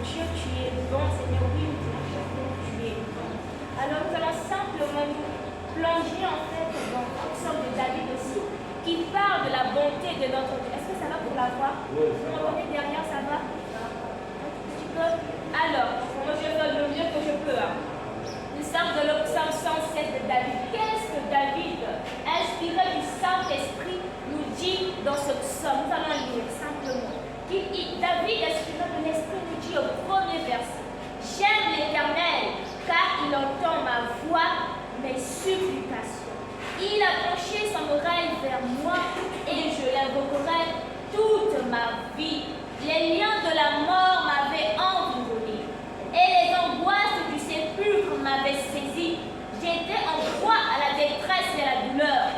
Dieu, tu es bon, Seigneur, oui, nous disons que tu es bon. Alors nous allons simplement nous plonger en fait dans le psaume de David aussi, qui parle de la bonté de notre Dieu. Est-ce que ça va pour la voix? Oui, vous m'entendez derrière, ça va? Un petit peu. Alors, moi je fais le mieux que je peux. Nous sommes dans le psaume 107 de David. Qu'est-ce que David, inspiré du Saint-Esprit, nous dit dans ce psaume? Nous allons lire simplement. David, inspiré de l'Esprit, nous dit au premier verset: J'aime l'Éternel, car il entend ma voix, mes supplications. Il a penché son oreille vers moi, et je l'invoquerai toute ma vie. Les liens de la mort m'avaient environné, et les angoisses du sépulcre m'avaient saisi. J'étais en proie à la détresse et à la douleur,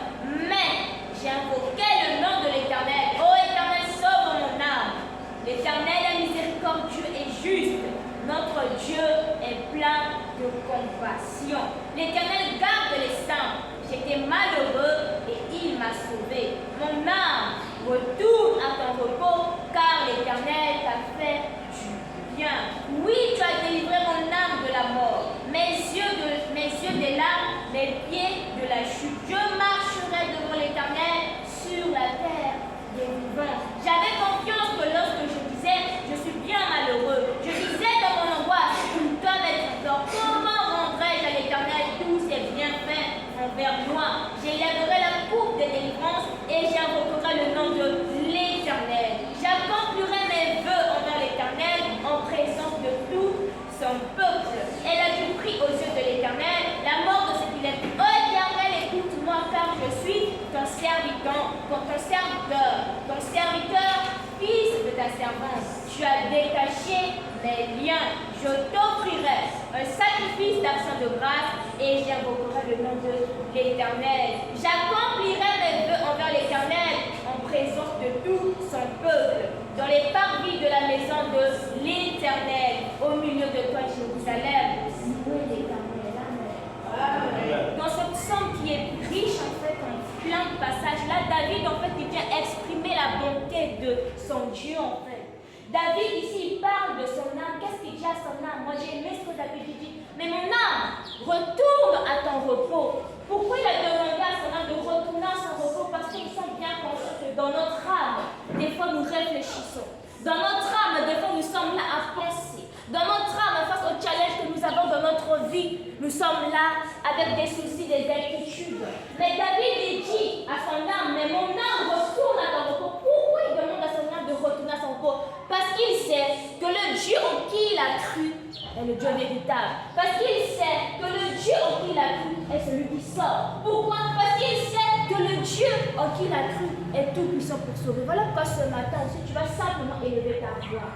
mais j'ai invoqué le nom de l'Éternel. Ô Éternel, sauve mon âme. L'Éternel est miséricordieux et juste. Notre Dieu est plein de compassion. L'Éternel garde les saints. J'étais malheureux et il m'a sauvé. Mon âme retourne à ton repos, car l'Éternel t'a fait du bien. Oui, tu as délivré mon âme de la mort, mes yeux des larmes, mes pieds de la chute. Je marcherai devant l'Éternel sur la terre des vivants. J'avais confiance que lorsque je disais, je suis bien malheureux, je disais dans mon angoisse, il doit être tort. Comment rendrai-je à l'Éternel tous ses bienfaits envers moi? J'élèverai la coupe de délivrance et j'invoquerai le nom de l'Éternel. J'accomplirai mes vœux envers l'Éternel en présence de tout son peuple. Elle a du prix aux yeux de l'Éternel, la mort de ce qu'il aime. Ô Éternel, écoute-moi, car je suis ton serviteur, ton serviteur, fils de ta servante. Tu as détaché mes liens. Je t'offrirai un sacrifice d'action de grâce et j'invoquerai le nom de l'Éternel. J'accomplirai mes vœux envers l'Éternel en présence de tout son peuple, dans les parvis de la maison de l'Éternel, au milieu de toi, Jérusalem. Louez l'Éternel. Amen. Dans ce psaume qui est riche en fait en plein de passages, là, David en fait il vient exprimer la bonté de son Dieu en fait. David ici il parle de son âme. Qu'est-ce qu'il dit à son âme? Moi j'ai aimé ce que David dit. Mais mon âme, retourne à ton repos. Pourquoi il a demandé à son âme de retourner à son repos? Parce que nous sommes bien conscients que dans notre âme, des fois nous réfléchissons. Dans notre âme, des fois nous sommes là à penser. Dans notre âme, face aux challenges que nous avons dans notre vie, nous sommes là avec des soucis, des inquiétudes. Mais David il dit à son âme, mais mon âme retourne à ton repos. Pourquoi il demande à son âme de retourner à son repos? Parce qu'il sait que le Dieu en qui il a cru est le Dieu véritable. Parce qu'il sait que le Dieu en qui il a cru est celui qui sort. Pourquoi? Parce qu'il sait que le Dieu en qui il a cru est tout puissant pour sauver. Voilà pourquoi ce matin aussi, tu vas simplement élever ta voix.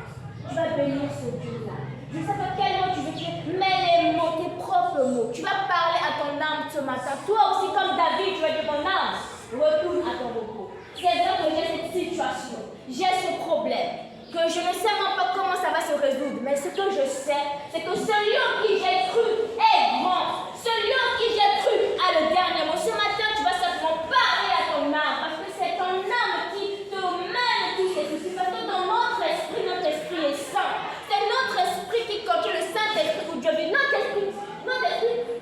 Tu vas bénir ce Dieu-là. Je ne sais pas quel mot tu veux dire, mais les mots, tes propres mots. Tu vas parler à ton âme ce matin. Toi aussi, comme David, tu vas dire mon âme, retourne à ton repos. C'est vrai que j'ai cette situation, j'ai ce problème, que je ne sais même pas comment ça va se résoudre. Mais ce que je sais, c'est que celui en qui j'ai cru est grand. Celui en qui j'ai cru a le dernier mot. Ce matin, tu vas simplement parler à ton âme, parce que c'est ton âme qui te mène tous ces soucis. Parce que dans notre esprit est saint. C'est notre esprit qui conduit le Saint-Esprit où Dieu vit. Notre esprit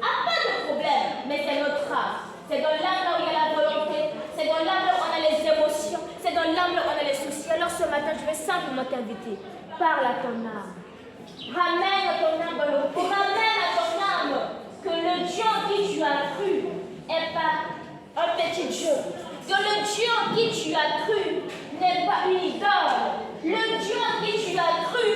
n'a pas de problème, mais c'est notre âme. C'est dans l'âme là où il y a la volonté, c'est dans l'âme là où on a les émotions, c'est dans l'âme là où on a les soucis. Alors ce matin, je vais simplement t'inviter. Parle à ton âme. Ramène ton âme dans le repos. Ramène à ton âme que le Dieu en qui tu as cru n'est pas un petit Dieu. Que le Dieu en qui tu as cru n'est pas une idole. Le Dieu en qui tu as cru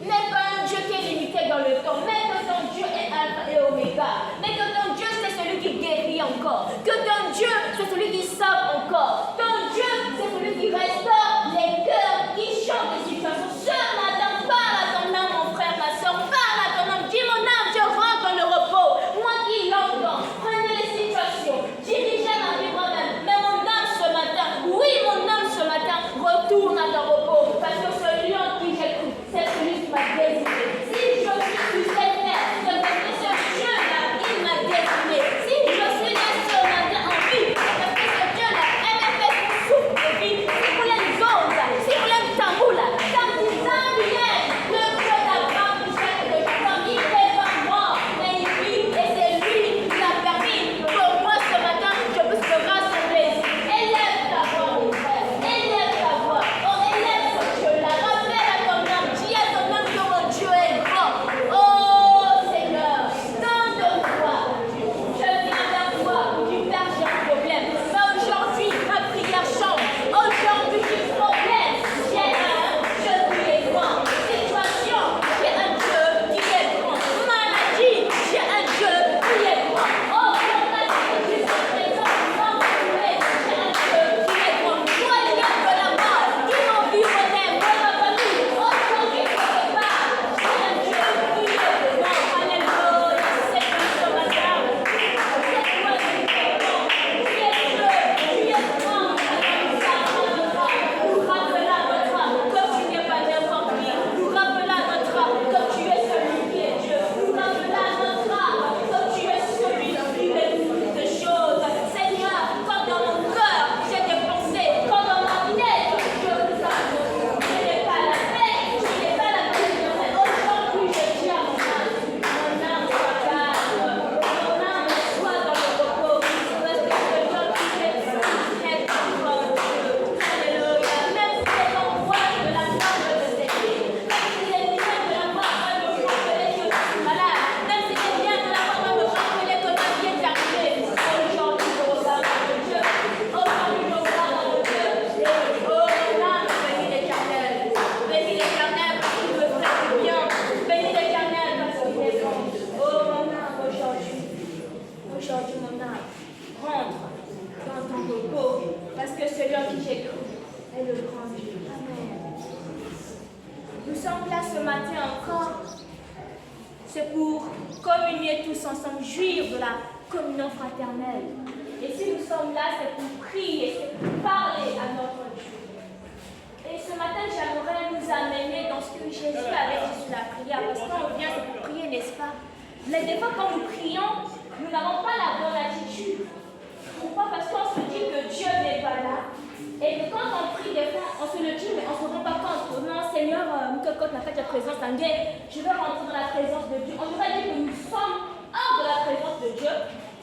n'est pas un Dieu qui est limité dans le temps, mais que ton Dieu est Alpha et Oméga. Mais que ton Dieu, c'est celui qui guérit encore. Que ton Dieu, c'est celui qui sauve encore. Ton Dieu, c'est celui qui restaure les cœurs, qui change les situations. Ce matin, parle à ton âme, mon frère, ma soeur. Parle à ton âme. Dis mon âme, je rentre dans le repos. Moi qui l'entends, prenez les situations. Dirigez ma vie moi-même. Mais mon âme ce matin, oui, mon âme ce matin, encore, c'est pour communier tous ensemble, jouir de la communion fraternelle. Et si nous sommes là, c'est pour prier, c'est pour parler à notre Dieu. Et ce matin, j'aimerais nous amener dans ce que Jésus avait dit sur la prière, parce qu'on vient, c'est pour prier, n'est-ce pas? Mais des fois, quand nous prions, nous n'avons pas la bonne attitude. Pourquoi? Parce qu'on se dit que Dieu n'est pas là. Et que quand on prie, des fois, on se le dit, mais on ne se rend pas compte. Non, Seigneur, quand n'a pas ta présence en Dieu, je veux rentrer dans la présence de Dieu. On nous a dit que nous sommes hors de la présence de Dieu.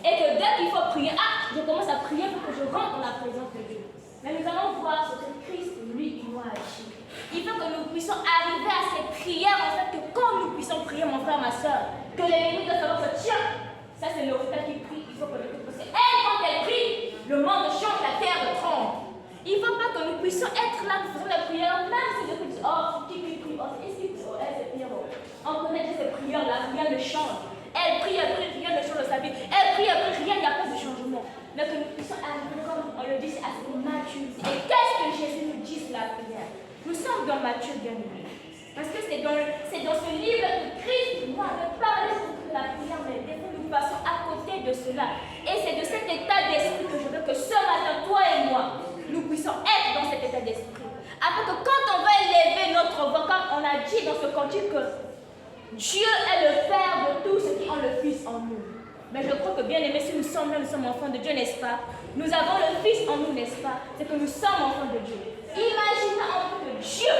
Et que dès qu'il faut prier, je commence à prier pour que je rentre dans la présence de Dieu. Mais nous allons voir ce que Christ, lui, il doit agir. Il faut que nous puissions arriver à ces prières, en fait, que quand nous puissions prier, mon frère, ma soeur, que l'ennemi doit savoir que tiens, ça c'est le retard qui prie, il faut que nous puissions. Elle, quand elle prie, le monde change, la terre tremble. Il ne faut pas que nous puissions être là, nous faisons la prière, même si les gens disent, oh, qui prie, oh, est-ce qu'il prie, oh, elle, c'est pire, oh. On connaît ces prières-là, rien ne change. Elle prie, rien ne change de sa vie. Elle prie, rien, il n'y a pas de changement. Mais que nous puissions arriver, comme on le dit, à cette maturité. Et qu'est-ce que Jésus nous dit sur la prière? Nous sommes dans Matthieu, bien aimé. Parce que c'est dans ce livre que Christ nous avait parlé sur la prière, mais des fois nous passons à côté de cela. Et c'est de cet état d'esprit que je veux que ce matin, toi et moi, nous puissions être dans cet état d'esprit. Afin que quand on va élever notre voix, comme on a dit dans ce cantique, que Dieu est le Père de tous ceux qui ont le Fils en nous. Mais je crois que bien aimé, si nous sommes là, nous sommes enfants de Dieu, n'est-ce pas? Nous avons le Fils en nous, n'est-ce pas? C'est que nous sommes enfants de Dieu. Imaginez en tant que Dieu,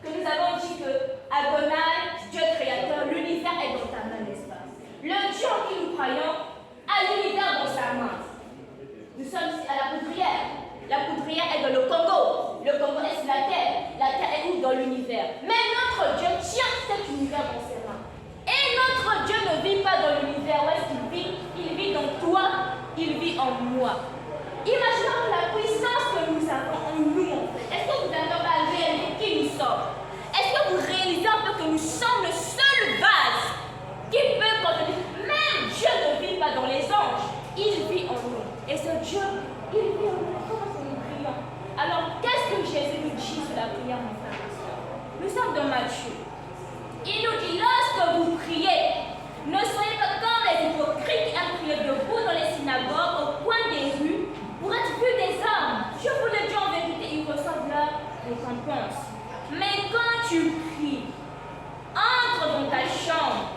que nous avons dit que Adonai, Dieu créateur, l'univers est dans ta main, n'est-ce pas? Le Dieu en qui nous croyons a l'univers dans sa main. Nous sommes ici à la poudrière. La poudrière est dans le Congo. Le Congo est sur la terre. La terre est où? Dans l'univers. Mais notre Dieu tient cet univers dans ses mains. Et notre Dieu ne vit pas dans l'univers. Où est-ce qu'il vit? Il vit dans toi, il vit en moi. Imaginons la puissance que nous avons en nous. Est-ce que vous avez pas réalisé qui nous sommes? Est-ce que vous réalisez un peu que nous sommes le seul vase qui peut contenir? Même Dieu ne vit pas dans les anges. Il vit en nous. Et ce Dieu, il vit en nous. Comment c'est nous prions? Alors, qu'est-ce que Jésus nous dit sur la prière, mon frère et soeur? Nous sommes dans Matthieu. Il nous dit, lorsque vous priez, ne soyez pas comme les hypocrites qui aiment prier debout dans les synagogues, au coin des rues, pour être vus des hommes. Je vous le dis en vérité, ils reçoivent leur récompense. Mais quand tu pries, entre dans ta chambre,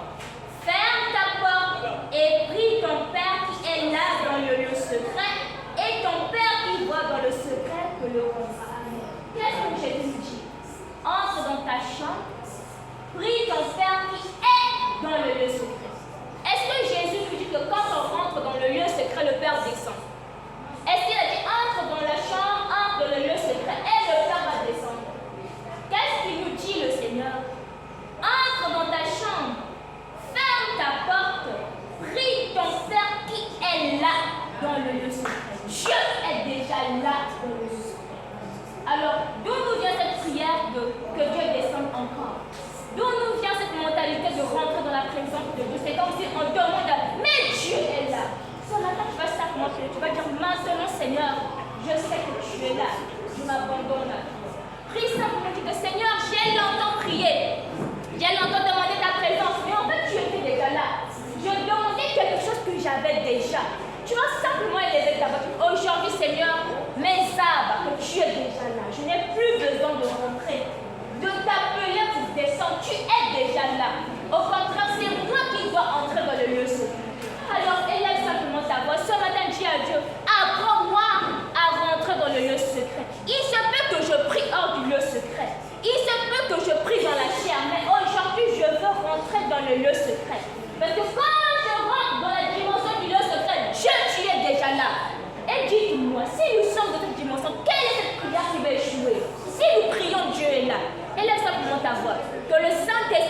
ferme ta porte et prie ton Père qui est là dans le lieu secret, et ton Père qui voit dans le secret que le rendra. Amen. Qu'est-ce que Jésus dit? Entre dans ta chambre, prie ton Père qui est dans le lieu secret. Est-ce que Jésus nous dit que quand on rentre dans le lieu secret, le Père descend? Est-ce qu'il a dit entre dans la chambre, entre dans le lieu secret et le Père va descendre? Qu'est-ce qu'il nous dit le Seigneur? Entre dans ta chambre, ferme ta porte, prie ton Père qui est là dans le lieu secret. Dieu est déjà là dans le lieu secret. Alors, d'où nous vient cette prière que Dieu descende encore? D'où nous vient cette mentalité de rentrer dans la présence de Dieu? C'est comme si on demande mais Dieu est là. Ce matin, tu vas simplement prier. Tu vas dire maintenant, Seigneur, je sais que tu es là. Je m'abandonne à toi. Prie simplement, dis que Seigneur, j'ai longtemps prié. J'ai longtemps demandé ta présence. Mais en fait, tu étais déjà là. Je demandais quelque chose que j'avais déjà. Tu vas simplement élever ta voix. Aujourd'hui, Seigneur, mes arbres, que tu es déjà là. Je n'ai plus besoin de rentrer, de t'appeler pour descendre. Tu es déjà là. Au contraire, c'est moi qui dois entrer dans le lieu secret. Alors, élève simplement ta voix. Ce matin, dis à Dieu, apprends-moi à rentrer dans le lieu secret. Il se peut que je prie hors du lieu secret. Il se peut que je prie dans la chair. Mais aujourd'hui, je veux rentrer dans le lieu secret. Parce que quand je rentre dans la dimension du lieu secret, Dieu, tu es déjà là. Et dites-moi, si nous sommes dans cette dimension, quelle est cette prière qui va échouer? Si nous prions, Dieu est là. Élève simplement ta voix. Que le Saint-Esprit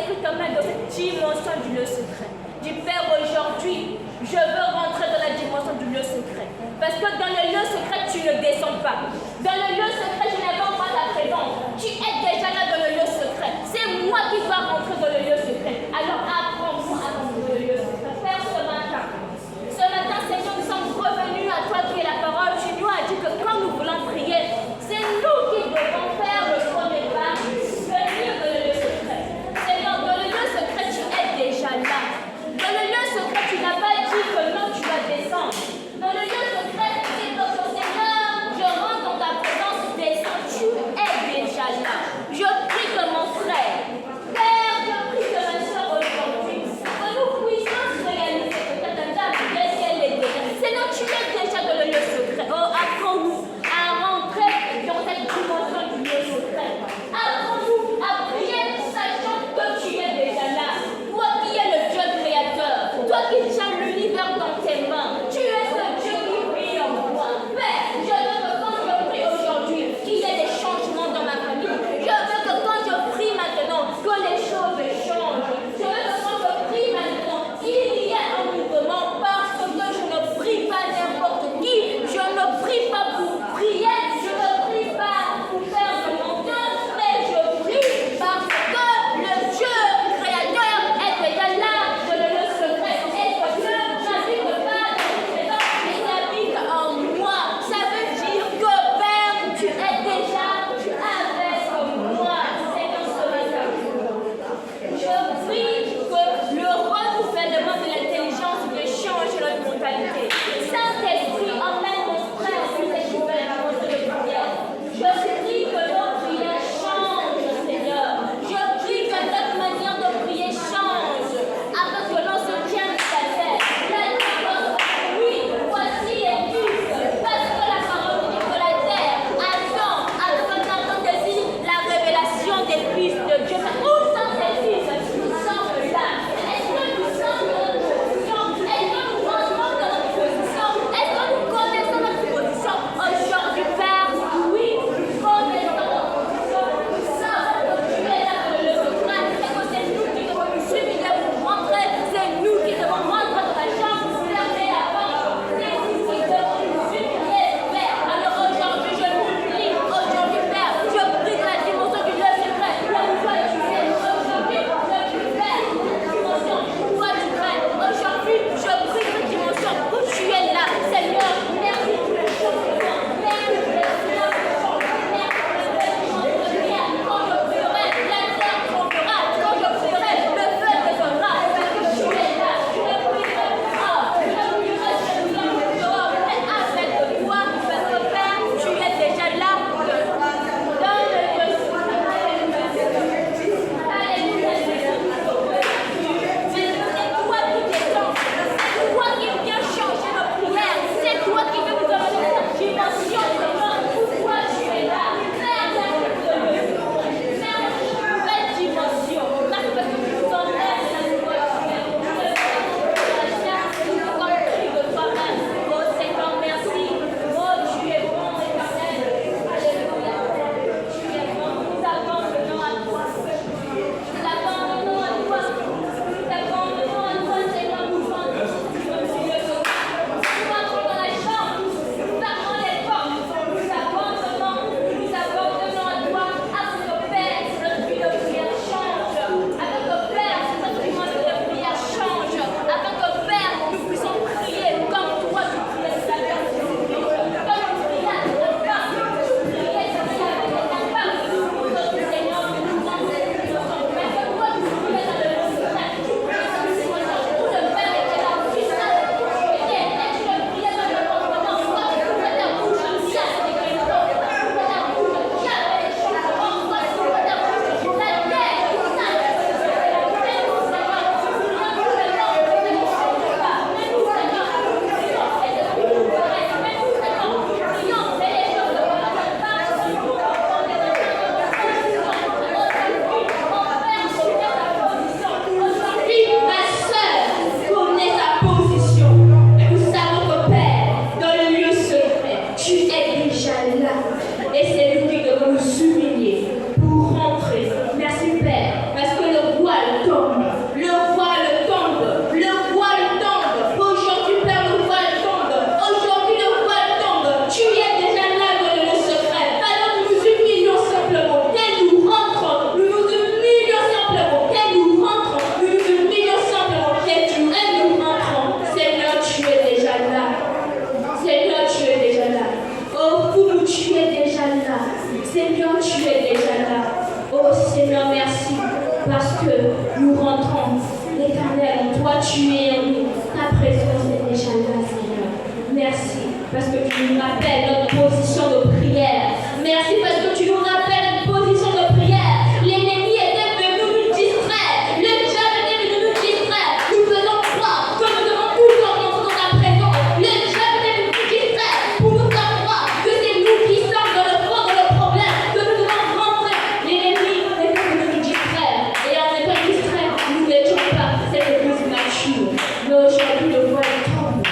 lorsque nous rentrons, l'Éternel, en toi, tu es en nous. Ta présence est déjà là, Seigneur. Merci parce que tu nous rappelles notre position de prière. Merci parce que tu nous rappelles notre position de prière. L'ennemi était venu nous distraire. Le diable était venu nous distraire. Nous faisons croire que nous devons toujours rentrer dans ta présence. Le diable était venu nous distraire pour nous faire croire que c'est nous qui sommes dans le fond de le problème, que nous devons rentrer. L'ennemi était venu nous distraire. Et en étant distrait, nous n'étions pas cette église mature. Mais aujourd'hui, le voile tombe.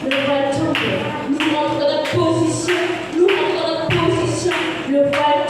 Le voile tombe. Nous rentrons dans notre position. Nous rentrons dans notre position. Le voile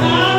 Yeah.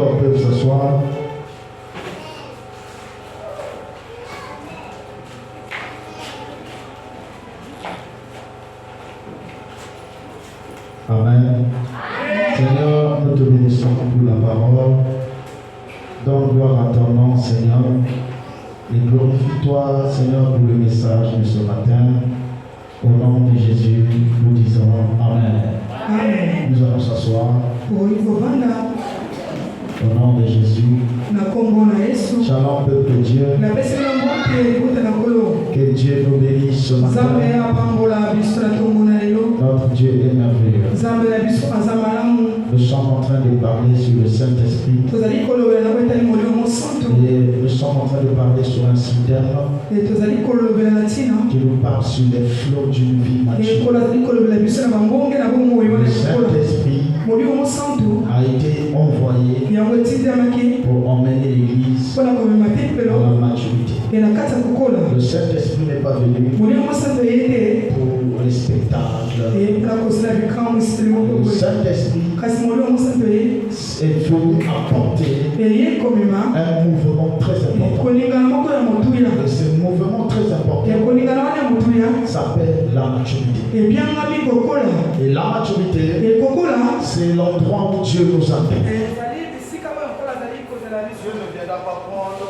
encore peuvent s'asseoir. Amen. Seigneur, nous te bénissons pour la parole. Donne gloire à ton nom, Seigneur. Et glorifie-toi, Seigneur, pour le message de ce matin. Au nom de Jésus, nous disons Amen. Amen. Nous allons s'asseoir. Au nom de Jésus. Shalom, peuple de Dieu. Que Dieu nous bénisse ce matin. Notre Dieu est merveilleux. Nous sommes en train de parler sur le Saint-Esprit. Et nous sommes en train de parler sur un citerne qui nous parle sur les flots d'une vie mature. Le Saint-Esprit a été envoyé pour emmener l'Église à la maturité. Le Saint-Esprit n'est pas venu pour les spectacles. Le Saint-Esprit est venu apporter un mouvement très important. Et ce mouvement très important s'appelle la maturité. Et la maturité, c'est l'endroit où Dieu nous appelle. Dieu ne viendra pas prendre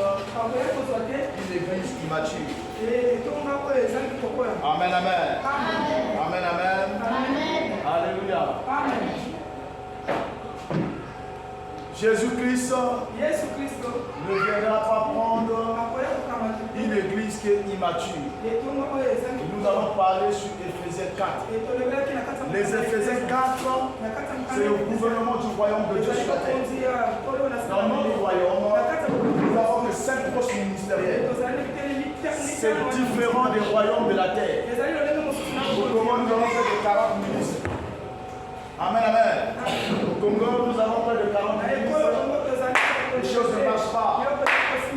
une église immature. Amen, amen. Amen, amen. Alléluia. Jésus-Christ ne viendra pas prendre une église qui est immature. Nous allons parler sur Éphésiens 4. Les Éphésiens 4, c'est le gouvernement du royaume de Dieu sur la terre. Dans notre royaume, nous avons que 5 postes ministériels. C'est différent des royaumes de la terre. Au Congo, nous avons près de 40 ministres. Amen, amen. Au Congo, nous avons près de 40 ministres. Les choses ne marchent pas.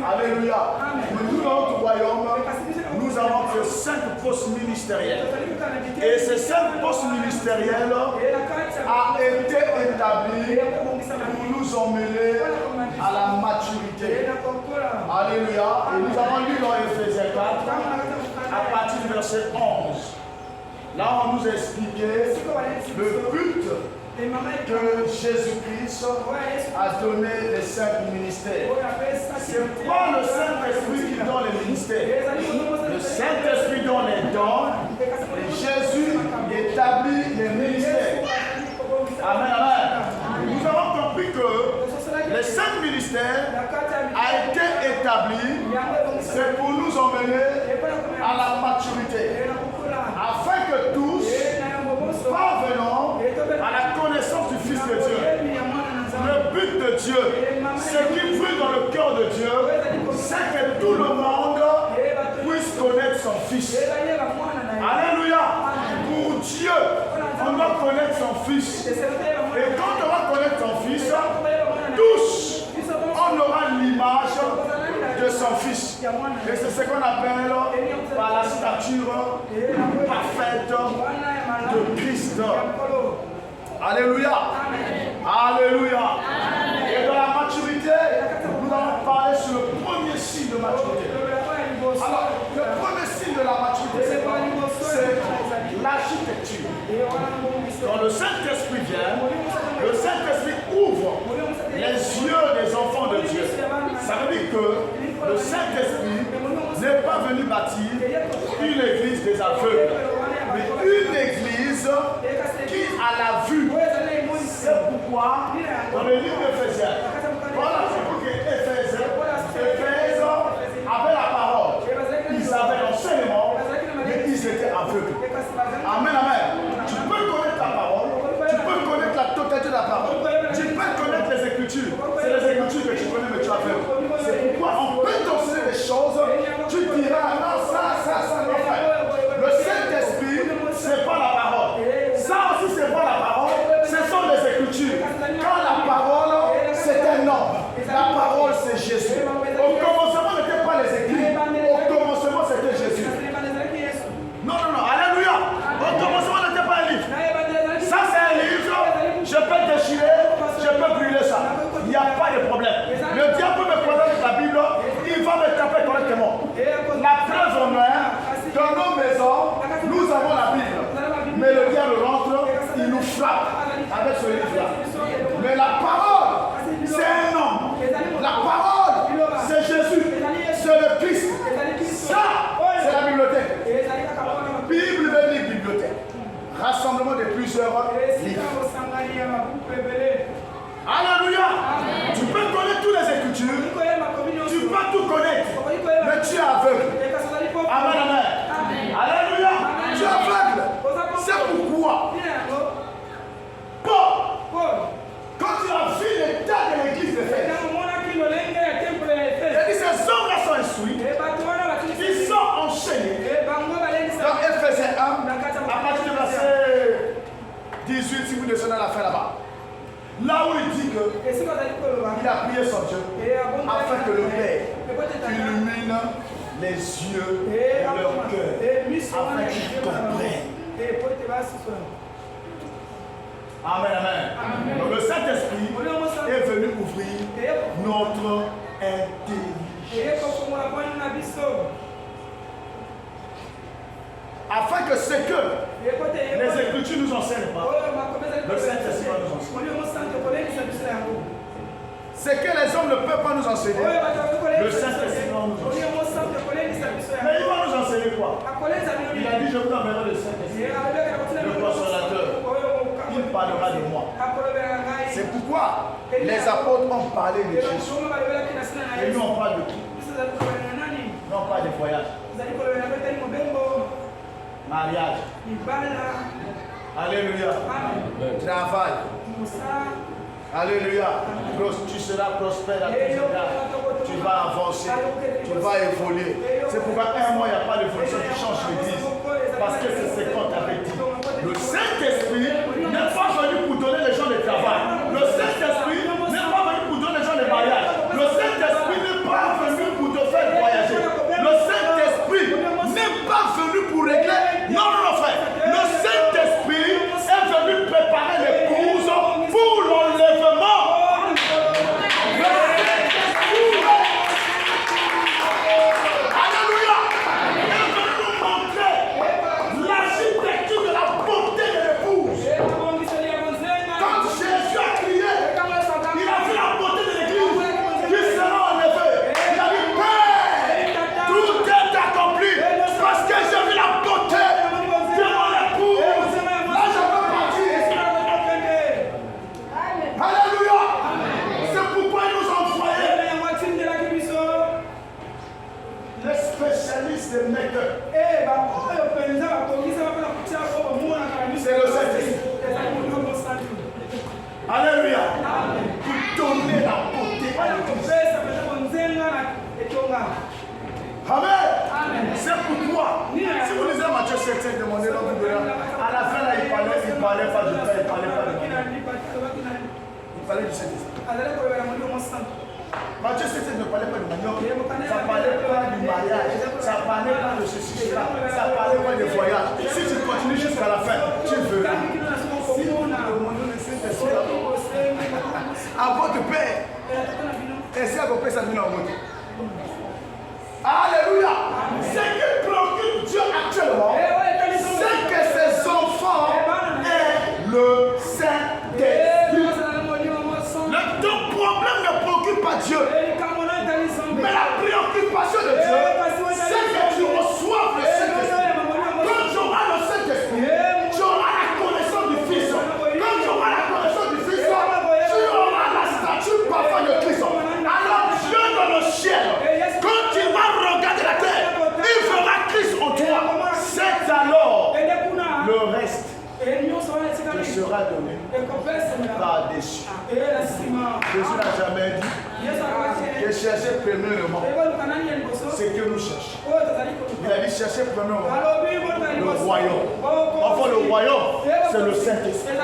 Alléluia. Mais nous, dans notre royaume, nous avons que 5 postes ministériels. Et ces 5 postes ministériels ont été établis pour nous emmener à la maturité. Alléluia. Et nous avons lu dans Éphésiens 4 à partir du verset 11. Là, on nous a expliqué le but que Jésus-Christ a donné les 5 ministères. Ce n'est pas le Saint-Esprit qui donne les ministères. Le Saint-Esprit donne les dons et Jésus établit les ministères. Amen, amen. Nous avons compris que les 5 ministères a été établi, c'est pour nous emmener à la maturité, afin que tous parvenons à la connaissance du Fils de Dieu. Le but de Dieu, ce qui brûle dans le cœur de Dieu, c'est que tout le monde puisse connaître son Fils. Alléluia. Pour Dieu, on doit connaître son Fils. Et quand on va connaître son Fils, tous, on aura l'image de son Fils. Et c'est ce qu'on appelle par la stature parfaite de Christ. Alléluia. Alléluia. Et dans la maturité, nous allons parler sur le premier signe de maturité. Alors, le premier signe de la maturité, c'est l'architecture. Quand le Saint-Esprit vient, le Saint-Esprit ouvre les yeux des enfants de Dieu. Ça veut dire que le Saint-Esprit n'est pas venu bâtir une église des aveugles, mais une église qui a la vue. C'est pourquoi dans le livre d'Éphésiens, voilà, c'est pour que Éphèse avait la parole. Ils avaient l'enseignement, mais ils étaient aveugles. Amen, amen. Tu peux connaître la parole, tu peux connaître la totalité de la parole, tu peux connaître les Écritures. C'est les Écritures que tu connais, mais tu as aveugle. C'est pourquoi on peut t'enseigner des choses, tu diras non, ça, non, frère. Le Saint-Esprit, c'est pas la parole. Ça aussi, c'est pas la parole. Ce sont les Écritures. Quand la parole, c'est un homme. La parole, c'est Jésus. Au commencement, n'était pas les Écritures. Au commencement, c'était Jésus. Non, alléluia. Au commencement, n'était pas un livre. Ça, c'est un livre. Je peux déchirer, je peux brûler ça. Il n'y a pas de problème. problèmes. Le diable peut me prendre avec la Bible, il va me taper correctement. La preuve en est, dans nos maisons, nous avons la Bible. Mais le diable rentre, il nous frappe avec ce livre-là. Mais la parole, c'est un homme. La parole, c'est Jésus. C'est le Christ. Ça, c'est la bibliothèque. Bible veut dire bibliothèque. Rassemblement de plusieurs livres. Alléluia. Tu peux connaître toutes les Écritures. Tu peux tout connaître. Mais tu es aveugle. Amen, amen. Alléluia. Tu es aveugle. C'est pourquoi Paul, quand il a vu l'état de l'église d'Éphèse, il a dit ces hommes-là sont instruits, ils sont enchaînés. Dans Éphésiens 1, à partir du verset 18, si vous descendez à la fin là-bas, là où il dit qu'il a prié son Dieu afin que le Père illumine les yeux de leur cœur, afin qu'ils comprennent. Amen, amen. Donc le Saint-Esprit est venu ouvrir notre intelligence. Afin que ce que les Écritures nous enseignent pas, le Saint-Esprit va nous enseigner. Ce que les hommes ne peuvent pas nous enseigner, le Saint-Esprit va nous enseigner. Mais il va nous enseigner quoi? Il a dit, je vous enverrai le Saint-Esprit, le consolateur. Il parlera de moi. C'est pourquoi les apôtres ont parlé de Jésus. Et nous on parle de qui? Nous on parle de voyage. Mariage. Alléluia. Travail. Alléluia. Tu seras prospère à tes égards. Tu vas avancer. Tu vas évoluer. C'est pourquoi un mois il n'y a pas d'évolution. Tu changes l'église. Parce que c'est ce qu'on t'avait dit. Le Saint-Esprit n'est pas venu pour donner les gens le travail. Le Saint-Esprit n'est pas venu pour donner les gens le mariage. Le Saint-Esprit n'est pas venu pour te faire voyager. Le Saint-Esprit n'est pas venu pour régler. Non, non, non, frère. Le Saint-Esprit est venu préparer l'épouse pour l'enlèvement. Alléluia. Il est venu nous montrer l'architecture de la beauté de l'épouse. Quand Jésus a crié, il a vu la beauté de l'église qui sera enlevée. Il a dit, Père, tout est accompli parce que j'ai vu la beauté de mon épouse. Là, je peux partir. Alléluia. C'est pourquoi il nous a envoyé les spécialistes des make-up. C'est le Saint-Esprit. Alléluia. Pour donner la beauté à l'église. Amen. C'est pourquoi, si vous lisez Matthieu 7, demandez l'homme vous verra. À la fin, là, il parlait pas du Père, il parlait pas de Dieu. Il parlait du Saint-Esprit. Matthieu 7 ne parlait pas du manioc, ça ne parlait pas du mariage, ça ne parlait pas de ceci, cela, ça ne parlait pas de voyage. Si tu continues jusqu'à la fin, tu verras. Si vous demandez le Saint-Esprit à votre Père, et si à votre Père, ça vient en votre. Alléluia. Ce qui préoccupe Dieu actuellement, c'est que ses enfants aient le Saint-Esprit. Ton problème ne préoccupe pas Dieu. Mais la préoccupation de Dieu, c'est que tu reçoives le Saint-Esprit. Quand tu auras le Saint-Esprit, tu auras la connaissance du Fils. Quand tu auras la connaissance du Fils, tu auras la statue parfaite de Christ. Alors Dieu dans le ciel, quand tu vas regarder la terre, il verra Christ en toi. C'est alors le reste te sera donné par-dessus. Jésus n'a jamais dit que chercher premièrement ce que nous cherchons. Il a dit chercher premièrement le royaume. Enfin, le royaume, c'est le Saint-Esprit.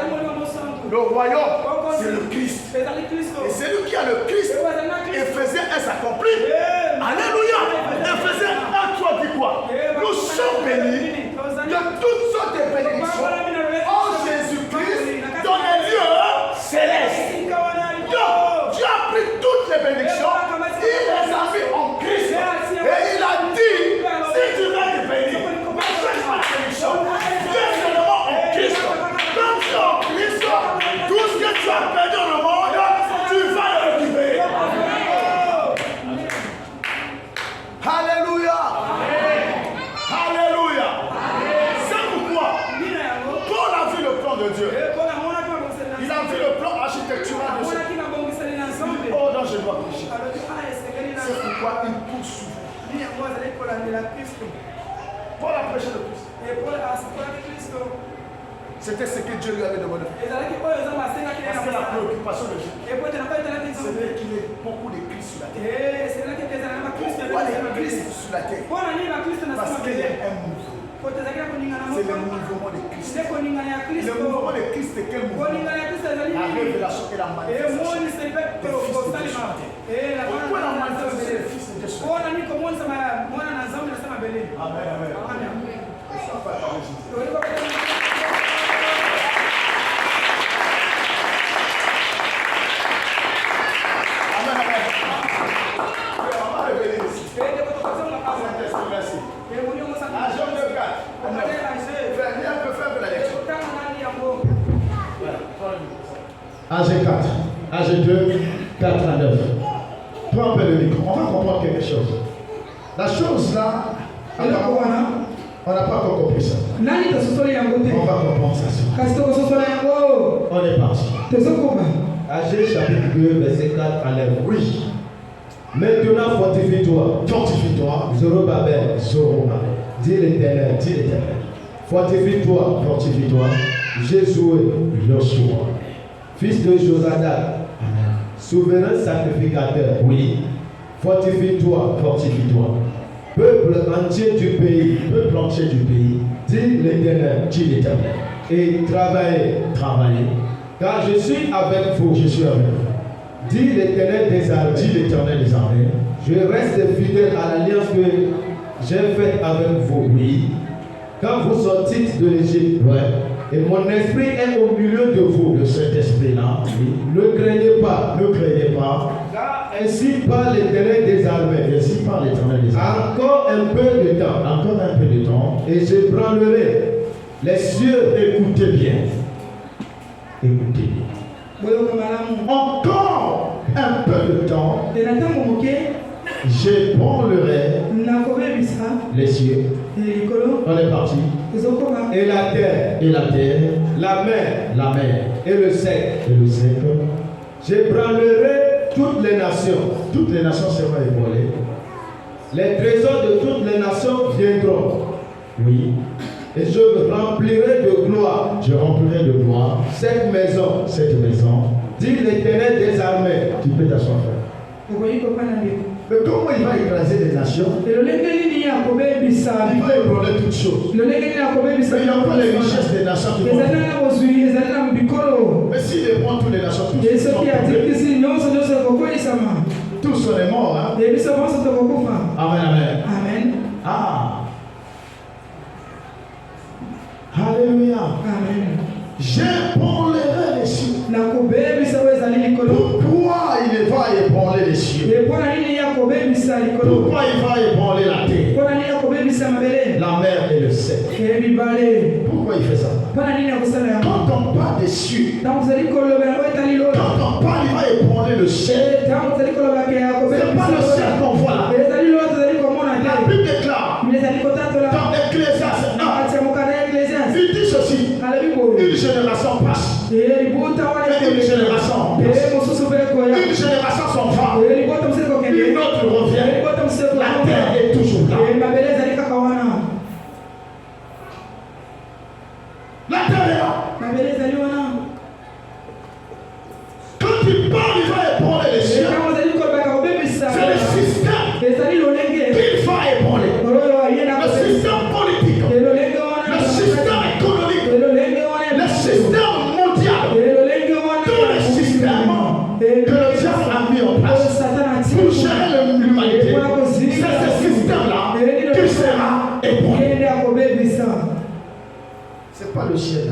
Le royaume, c'est le Christ. Et c'est lui qui a le Christ. Éphésiens 1 s'accomplit. Alléluia. Éphésiens 1, 3 dit quoi? Nous sommes bénis de toutes sortes de bénédictions en Jésus-Christ dans les lieux célestes. Donc, Dieu a pris toutes bénédictions, il les a mis en Christ. Et il a dit, si tu veux te bénir, ne cherche pas de bénédiction. Viens seulement en Christ. Comme tu es en Christ, tout ce que tu as perdu dans le monde, tu vas le récupérer. Alléluia. Alléluia. C'est pourquoi Paul a vu le plan de Dieu. Il a vu le plan architectural de ce oh non, je dois prêcher. C'est pourquoi il poursuit. Paul a prêché le Christ. C'était ce que Dieu lui avait demandé. Parce que la préoccupation de Dieu, c'est qu'il y ait beaucoup de Christ sur la terre. Pourquoi les Christ sur la terre? Parce qu'il y a un mouvement. C'est le mouvement de Christ. Le mouvement de Christ, c'est quel mouvement? La révélation et la manifestation des fils de Dieu sur la terre. Pourquoi la manifestation des fils de Dieu sur la terre? Amen, amen. Ça va parler Jésus. AG 4, AG 2, 4 à 9. Prends un peu le micro, on va comprendre quelque chose. La chose là, on n'a pas encore compris ça. On va comprendre ça. On est parti. AG chapitre 2, verset 4 à 9. Oui. Maintenant fortifie-toi. Fortifie-toi. Zorobabel. Zorobabel. Dis l'Éternel, dis l'Éternel. Fortifie-toi, fortifie-toi. Jésus, Joshua. Fils de Josadak, souverain sacrificateur, oui. Fortifie-toi, fortifie-toi. Peuple entier du pays, dis l'Éternel, dis l'Éternel. Et travaillez, travaillez. Car je suis avec vous, je suis avec vous. Dis l'Éternel des armées, dis l'Éternel des armées. Je reste fidèle à l'alliance que j'ai faite avec vous, oui. Quand vous sortîtes de l'Égypte, ouais. Et mon esprit est au milieu de vous, de cet esprit-là. Oui. Ne craignez pas, ne craignez pas. Car ainsi parle l'Éternel des armées. Ainsi parle l'Éternel des armées. Encore un peu de temps, et je branlerai les cieux. Écoutez bien. Écoutez bien. Encore un peu de temps, j'ébranlerai les cieux. On est parti. Et la terre, la mer, et le sec, j'ébranlerai toutes les nations seront ébranlées. Les trésors de toutes les nations viendront, oui, et je remplirai de gloire, cette maison, dit l'Éternel des armées. Tu peux t'asseoir, frère. Mais comment il va écraser les nations? Il va ébranler toutes choses. Mais il n'y a pas les richesses des nations qui vont. Mais s'il ébranle toutes les nations, tous sont les morts. Hein? Amen, amen. Amen. Ah. Alléluia. Amen. J'ébranlerai les cieux. Pourquoi il va ébranler les cieux? Pourquoi il va ébranler la terre, la mer et le sec? Pourquoi il fait ça? Quand on parle des cieux, quand on parle, il va ébranler le ciel. C'est pas le ciel qu'on voit là. La Bible déclare dans Ecclésiaste 1, il dit ceci: une génération passe, et une génération passe. Une génération s'en va, une autre revient. La terre est toujours là. La terre est là. Quand il parle, il va ébranler les cieux. C'est le système qu'il va ébranler. Le système politique, le système économique, le système mondial, tous les systèmes que le diable a mis en place pour gérer l'humanité. C'est ce système-là qui sera ébranlé. C'est pas le ciel.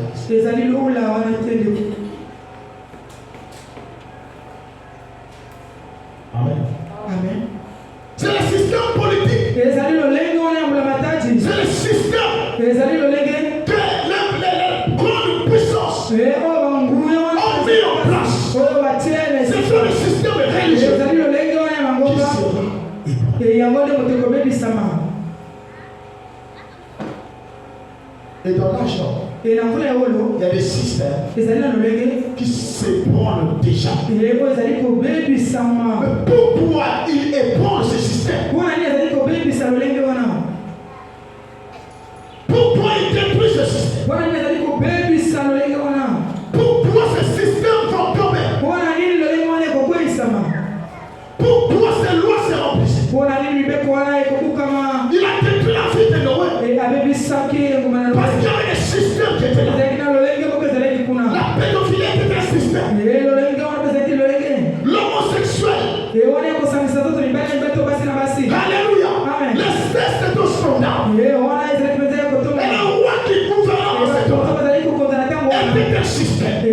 Amen. Amen. C'est le système politique. C'est le système que les grandes puissances ont mis en place. C'est sur le système religieux qui sera et dans l'argent, il y a des systèmes qui s'ébranlent déjà. Mais pourquoi ils ébranlent ce système? Pourquoi ils détruisent ce système? Pourquoi ce système va tomber? Pourquoi ces lois se remplissent? Il a détruit la vie de Noé. Parce qu'il y avait des systèmes qui étaient là. La pédophilie était un système. L'homosexuel. Alléluia. L'espèce est au scandale. Et le roi qui gouverne dans cette ordre était un système. Il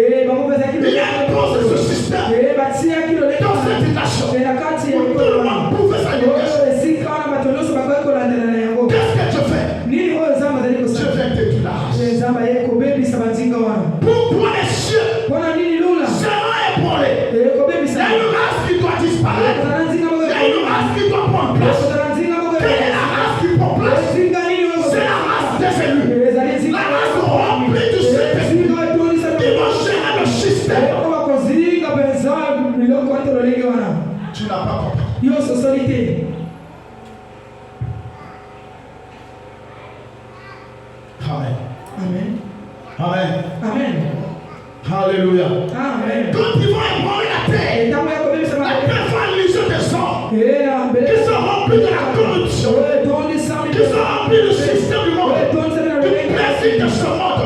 a imposé ce système dans cette nation. Tout le monde pouvait s'allier. Qu'est-ce que tu fais? Je vais détruire la race. Pourquoi les cieux seront ébranlés? Il y a une race qui doit disparaître. Il y a une race qui doit prendre place. Quelle est la race qui prend place? C'est la race des élus. La race remplie du Saint-Esprit qui va gérer le système. Tu n'as pas compris. Amen. Amen. Amen. Amen. Alléluia. Amen. Quand ils vont ébranler la terre va liser des hommes qui sont remplis de la corruption, qui sont remplis du système du monde, du plaisir de ce monde.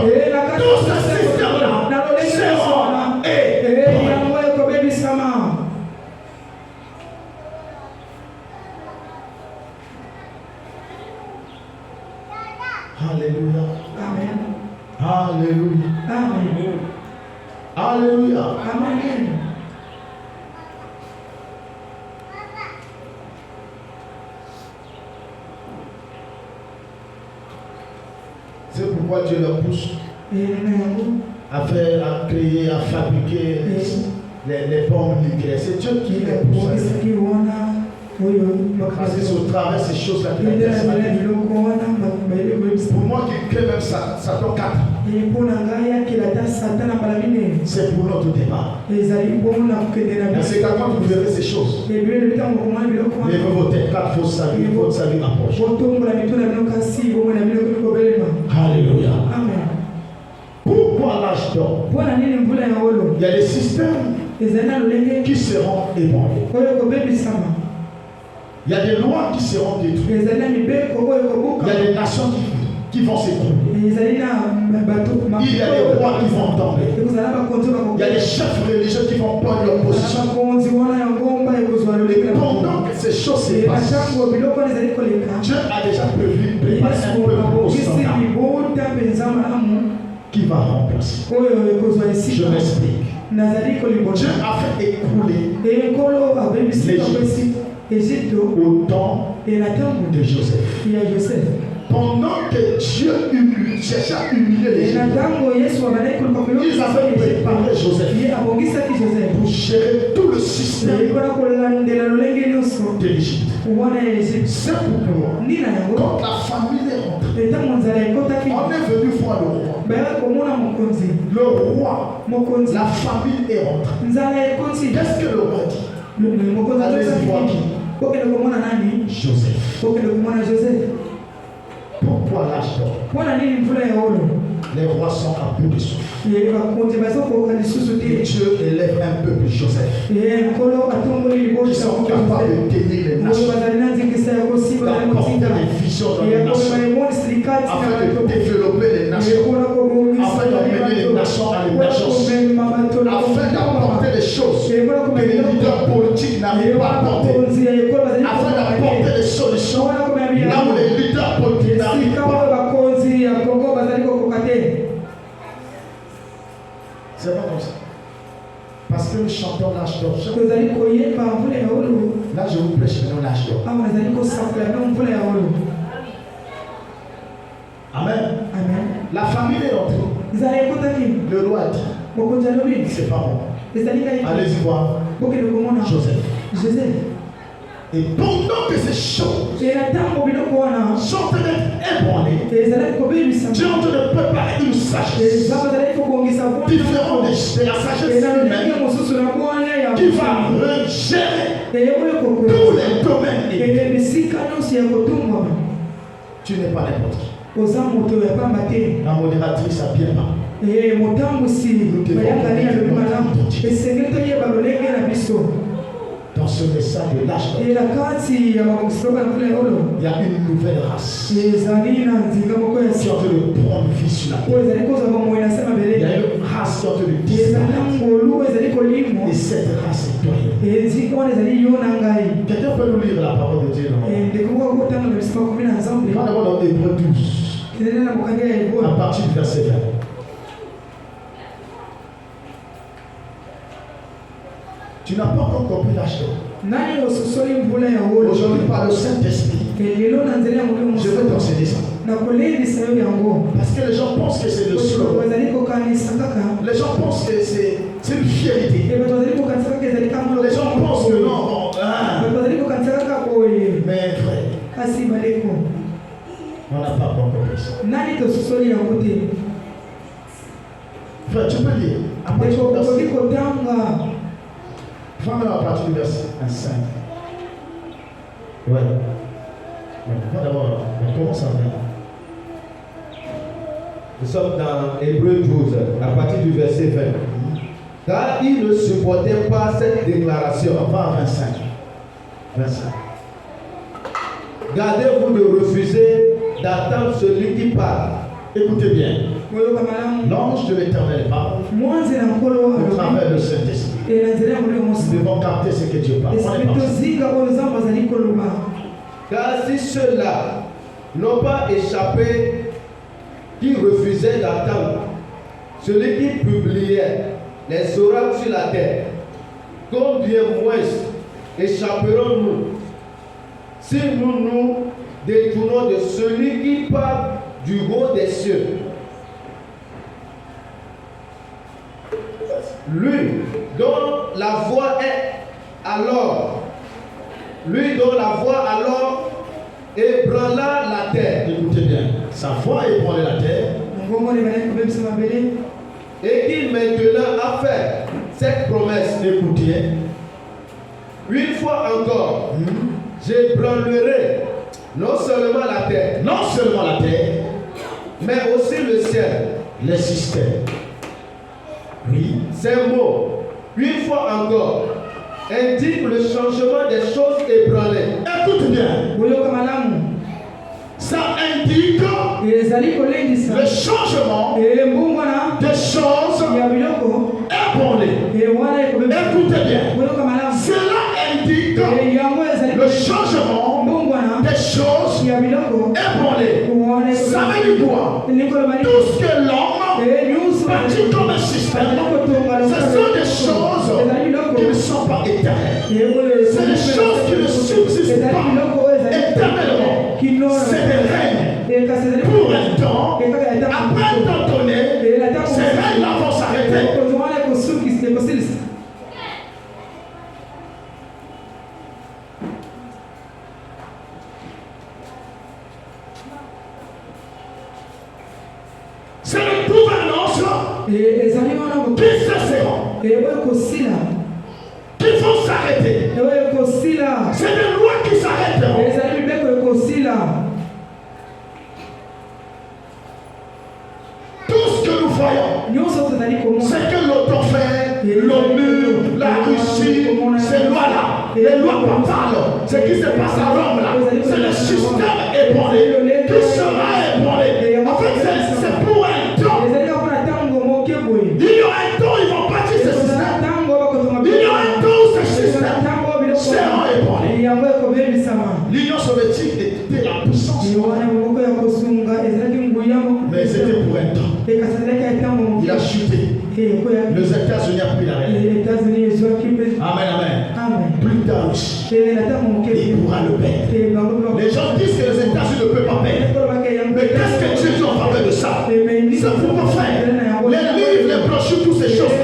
Tout ce système-là sera ébranlé. Alléluia. Amen. Alléluia. Amen. Alléluia. Amen. C'est pourquoi Dieu leur pousse à faire, à créer, à fabriquer les bombes nucléaires. C'est Dieu qui les pousse à ça. Parce que c'est au travers de ces choses-là qu'il a été. Pour moi qui crée même Satan 4. C'est pour notre départ. Mais c'est quand vous verrez ces choses. Levez vos têtes, car votre salut approche. Alléluia. Amen. Pourquoi l'âge d'or? Il y a des systèmes qui seront ébranlés. Il y a des lois qui seront détruites. Il y a des nations qui vont s'écrouler. Il y a des rois qui vont tomber. Il y a des chefs religieux qui vont prendre leur position. Pendant que ces choses se passent, Dieu a déjà prévu préparer un peuple au standard qui va remplacer. Je m'explique. Dieu a fait écouler l'Égypte au temps de Joseph. Pendant que Dieu cherchait à humilier les Égyptiens, ils avaient préparé Joseph pour gérer tout le système de l'Égypte. C'est pourquoi, quand la famille est rentrée, on est venu voir le roi. Le roi, la famille est rentrée. Qu'est-ce que le roi dit? Allez-y voir qui? Joseph. Pourquoi l'âge d'or? Les rois sont à bout de souffle. Et Dieu élève un peuple Joseph qui sont capables de tenir les nations, d'apporter des visions dans les nations, afin de développer les nations, afin d'emmener les nations à l'émergence, afin d'apporter les choses que les leaders politiques n'arrivent pas à apporter, afin d'apporter des solutions là où les leaders politiques n'arrivent pas. C'est pas comme ça. Parce que nous chantons l'âge d'or. La famille est entrée. Le roi a dit, c'est pas bon. Allez-y voir Joseph. Et pendant que ces choses sont en train d'être ébranlées, Dieu est en train de préparer une sagesse différente de la sagesse humaine qui va gérer tous les domaines. Tu n'es pas n'importe qui. La modératrice a bien parlé. Dans ce message de l'âge, il y a une nouvelle race qui est en train de prendre vie sur la terre. Il y a une race qui est en train de disparaître. Et cette race est toi. Quelqu'un peut nous lire la parole de Dieu? On va d'abord dans Hébreux 12, à partir du verset 20. Tu n'as pas encore compris l'âge. Aujourd'hui, par le Saint-Esprit, je vais t'enseigner ça. Parce que les gens pensent que c'est le slogan. Les gens pensent que c'est une fierté. Les gens pensent que non. Mais frère, on n'a pas encore compris ça. Frère, tu peux lire. Après, tu peux Femme à partir du verset 5. Ouais. D'abord, on commence à faire. Nous sommes dans Hébreux 12, à partir du verset 20. Car il ne supportait pas cette déclaration. On va à 25. 25. Gardez-vous de refuser d'attendre celui qui parle. Écoutez bien. L'ange de l'Éternel parle au travers du Saint-Esprit. Nous devons capter ce que Dieu parle. Car si ceux-là n'ont pas échappé, qui refusaient d'attendre celui qui publiait les oracles sur la terre, combien moins échapperons-nous si nous nous détournons de celui qui parle du haut des cieux? Lui dont la voix alors ébranla la terre. Écoutez bien, sa voix ébranlait la terre. Et qui maintenant a fait cette promesse. Écoutez, une fois encore, j'ébranlerai non seulement la terre, mais aussi le ciel, les systèmes. Oui. Ces mots, une fois encore, indiquent le changement des choses ébranlées. Écoute bien. Ça indique le changement des choses ébranlées. Écoutez bien. Cela indique le changement des choses ébranlées. Ça veut dire quoi? Tout ce que l'homme bâtit comme un système, ce sont des choses qui ne sont pas éternelles. C'est des choses qui ne subsistent pas éternellement. C'est des règnes pour un temps. Après un temps donné, ces règnes-là vont s'arrêter. C'est une gouvernance qui cesseront, qui vont s'arrêter. C'est des lois qui s'arrêteront. Tout ce que nous voyons, c'est que l'autorité, l'ONU, la Russie, ces lois-là, les lois papales, ce qui se passe à Rome là, c'est le système ébranlé qui sera ébranlé. En fait, c'est pour un temps. Il y aura un temps où ils vont bâtir ce système. Il y aura un temps où ce système sera ébranlé. L'Union soviétique était la puissance. Mais c'était pour un temps. Il a chuté. Les États-Unis ont pris la reine. Amen. Plus tard, il pourra le perdre. Les gens disent que les États-Unis ne peuvent pas perdre. Mais qu'est-ce que Dieu dit en faveur de ça? vous pouvez faire. Les livres, les brochures, toutes ces choses.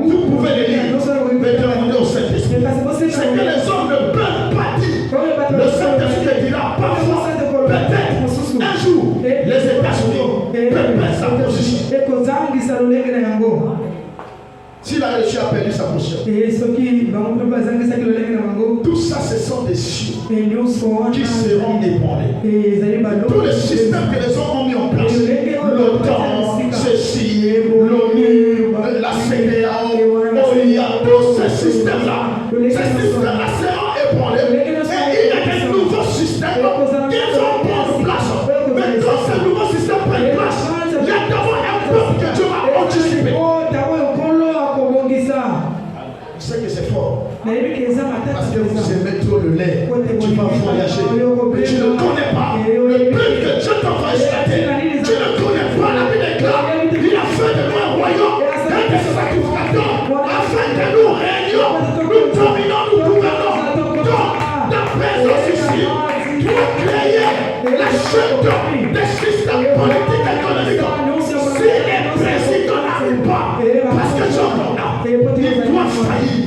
Vous pouvez les lire. Mais demandez au Saint-Esprit. C'est que les hommes ne peuvent pas dire. Le Saint-Esprit dira parfois, peut-être, un jour, les États-Unis peuvent perdre sa position. S'il a réussi à perdre sa position. Tout ça, ce sont des cieux qui seront ébranlés. Tous les systèmes que les hommes ont mis en place, l'OTAN, ceci, l'ONU, la CEDEAO, OIA, tous ces systèmes-là seront ébranlés. Et il y a des nouveaux systèmes qui vont prendre place. Mais quand ces nouveaux systèmes prennent place, il y a d'abord un peuple que Dieu va anticiper. Je sais que c'est fort. Parce que vous aimez trop le lait. Tu vas voyager. Mais tu ne connais pas. Le peuple que Dieu t'envoie sur la terre. Tu ne connais pas la vie des gars. Il a fait de nous un royaume. Un des sacrificateurs. Afin que nous régnions. Nous dominons, nous gouvernons. Donc, la présence ici doit créer la chute des systèmes politiques et économiques. Si les présidents n'arrivent pas, parce que Dieu en a, il doit faillir.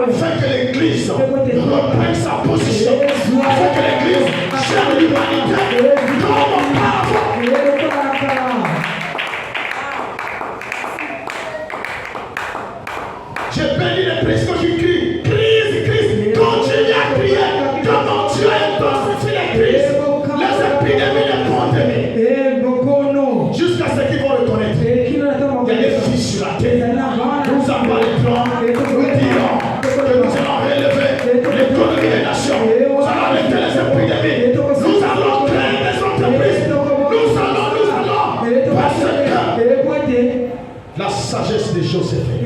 Afin que l'Église reprenne sa position. Afin que l'Église gère l'humanité comme auparavant. J'ai béni les présidents qui crient. Crise, crise. Continuez à crier. Comment Dieu intensifie les crises, les épidémies, les pandémies. Jusqu'à ce qu'ils vont reconnaître. Il y a des fils sur la terre. Nous avons les plans. Nous dirons que nous allons relever l'économie des nations. Nous allons arrêter les épidémies. Nous allons créer des entreprises. Nous allons. Parce que la sagesse des choses est faite.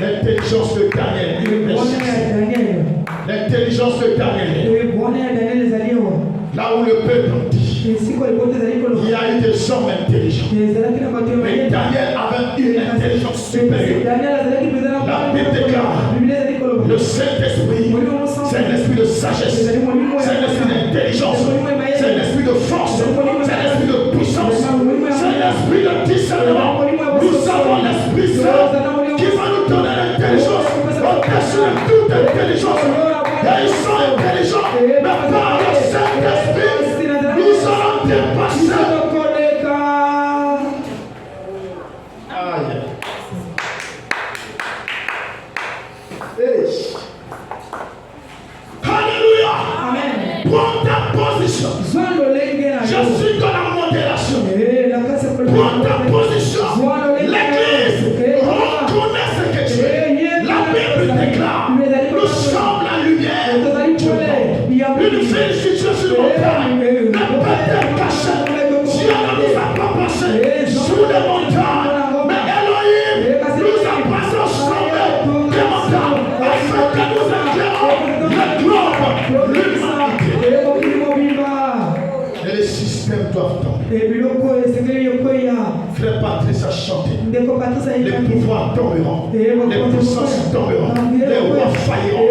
L'intelligence de Daniel. L'intelligence de Daniel. Là où le peuple dit, il y a eu des hommes intelligents. Mais Daniel avait une intelligence supérieure. La Bible déclare, le Saint-Esprit, c'est un esprit de sagesse, c'est un esprit d'intelligence, c'est un esprit de force, c'est un esprit de puissance, c'est un esprit de discernement. Nous avons l'Esprit Saint qui va nous donner l'intelligence au-dessus de toute intelligence. Et ils sont intelligents, mais par le Saint-Esprit, nous allons dépasser. Aïe. Alléluia. Amen. Prends ta position. Je suis dans la modération. Prends ta position. L'Église reconnaît ce que tu es. La Bible déclare, nous sommes la lumière du monde. Une félicité sur mon père n'est pas cachée. Dieu ne nous a pas passé sous les montagnes, mais Elohim nous a passé au sommet des montagnes afin que nous éclairons le globe, l'humanité. Et les systèmes doivent tomber. Frère Patrice a chanté. Les pouvoirs tomberont, les puissances tomberont, les rois failliront.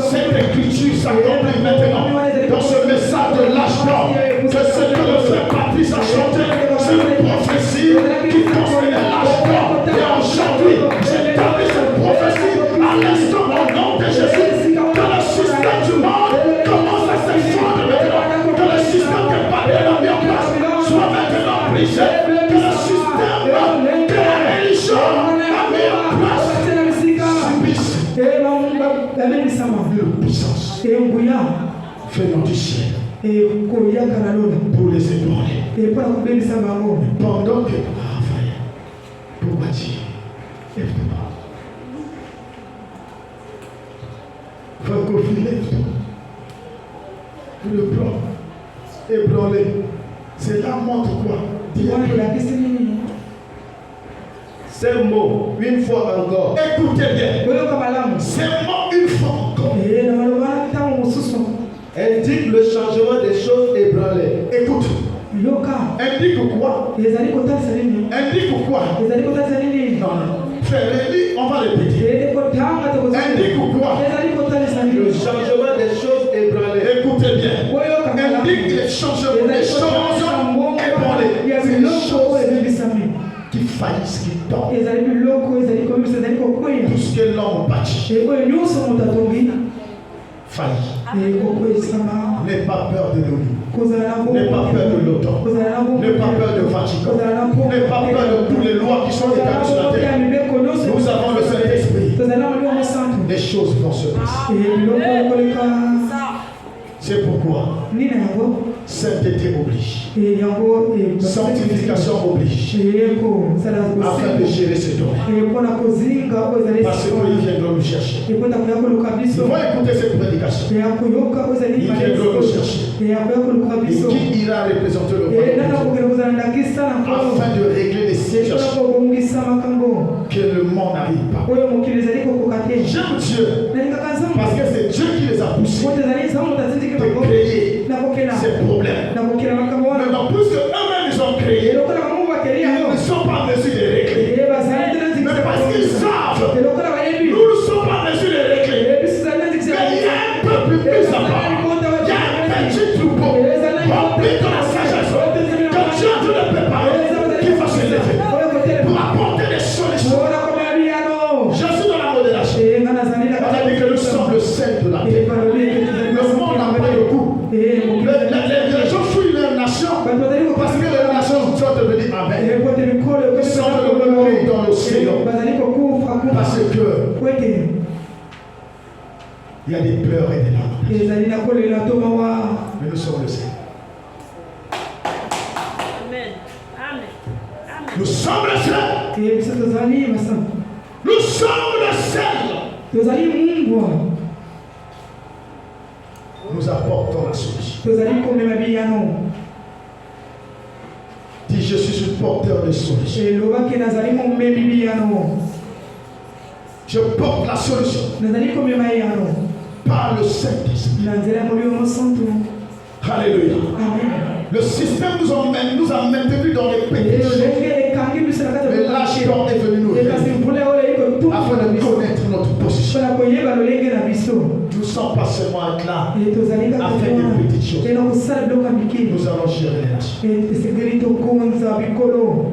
Cette écriture s'accomplit maintenant dans ce message de l'âge d'or. C'est ce que le frère Patrice a chanté. C'est une prophétie qui concerne l'âge d'or. Et aujourd'hui, j'établis cette prophétie à l'instant au nom de Jésus. Que le système du monde commence à s'effondrer maintenant. Que le système que Babel a mis en place soit maintenant brisé. Que le système que la religion a mis en place subisse le puissance venant du ciel pour les ébranler. Pendant que pourquoi dire lève-toi. Francophile, lève-toi. Le plan ébranlé. Cela montre quoi? Ces mots, une fois encore. Écoutez bien. Ces mots, une fois encore, indique le changement des choses ébranlées. écoute. Indique quoi? Indique quoi? Non. Frère, on va répéter. Indique quoi? Le changement des choses ébranlées. Écoutez bien. Indique les changements des choses ébranlées. faillit, ce qui tombe, ezali biloko ezali komisa ezali kokwea tout ce que l'homme bâtit, oyo nyonso moto atongi faillit. ekokwesama N'aie pas peur de l'ONU. kozala na N'aie pas peur de l'OTAN. kozala na N'aie pas peur de Vatican. N'aie pas peur de toutes les lois qui sont établies sur la terre. Nous avons le Saint-Esprit. tozala na molimo mosantu Les choses vont se passer. biloko ekoleka C'est pourquoi nini na yango sainteté oblige. yango Sanctification oblige. ekozala Afin de gérer ce domaine. mpona kozinga oyo ezali Parce qu'ils viendront nous chercher. ekota koya koluka Ils biso vont écouter cette prédication. eya koyoka oyo ezali Ils viendront nous chercher. eya koya koluka Et biso qui ira représenter le nana royaume kokende kozala ndakisa na nkolo afin de régler les mpona situations kobongisa makambo que le monde n'arrive pas. oyo mokili ezali kokoka te J'aime Dieu nalingaka nzambe parce que c'est Dieu qui les a poussés moto ezali nzambe moto atindiki de bango créer nakokela ces problèmes. nakokela makambo wana Maintenant, plus que eux-mêmes ils ont créé, elokola bango bakeli ils yango ne sont pas en mesure de régler. bazali te Mais nazikisa parce qu'ils savent, elokola bayebi nous ne sommes pas en mesure de régler. biso ezali nazikisa Mais il y a un peuple plus à part. Il y a un petit troupeau rempli de la sagesse que Dieu te le prépare qui va se lever pour apporter des solutions. Je suis dans la modération. On a dit que nous sommes le sel de la terre. Le monde n'a pas de goût. Les gens fuient leur nation parce que les nations sont devenues abeilles. Ils sont devenus dans l'océan parce que il y a des pleurs et des larmes. Mais nous sommes le sel. Amen. Amen. Nous sommes le sel. Nous sommes le sel. tozali mumbwa Nous apportons la solution. tozali komema biyano Dis, je suis un porteur de solution. elobaki nazali momemi biyano Je porte la solution nazali komema yano par le Saint-Esprit. na nzela ya molimo mosantu Alléluia. amen Le système nous a maintenus dans les péchés. lolenge ekangi biso na kati Mais l'âge d'or est venu nous ekasi réveiller mpula oyo ekotuka afin de connaître notre position. mpona koyeba lolenge na biso Nous ne sommes pas seulement être là tozali kaka à faire wana des petites choses. ena kosala biloko ya mikili Nous allons gérer les nations. esengeli tokonza bikolo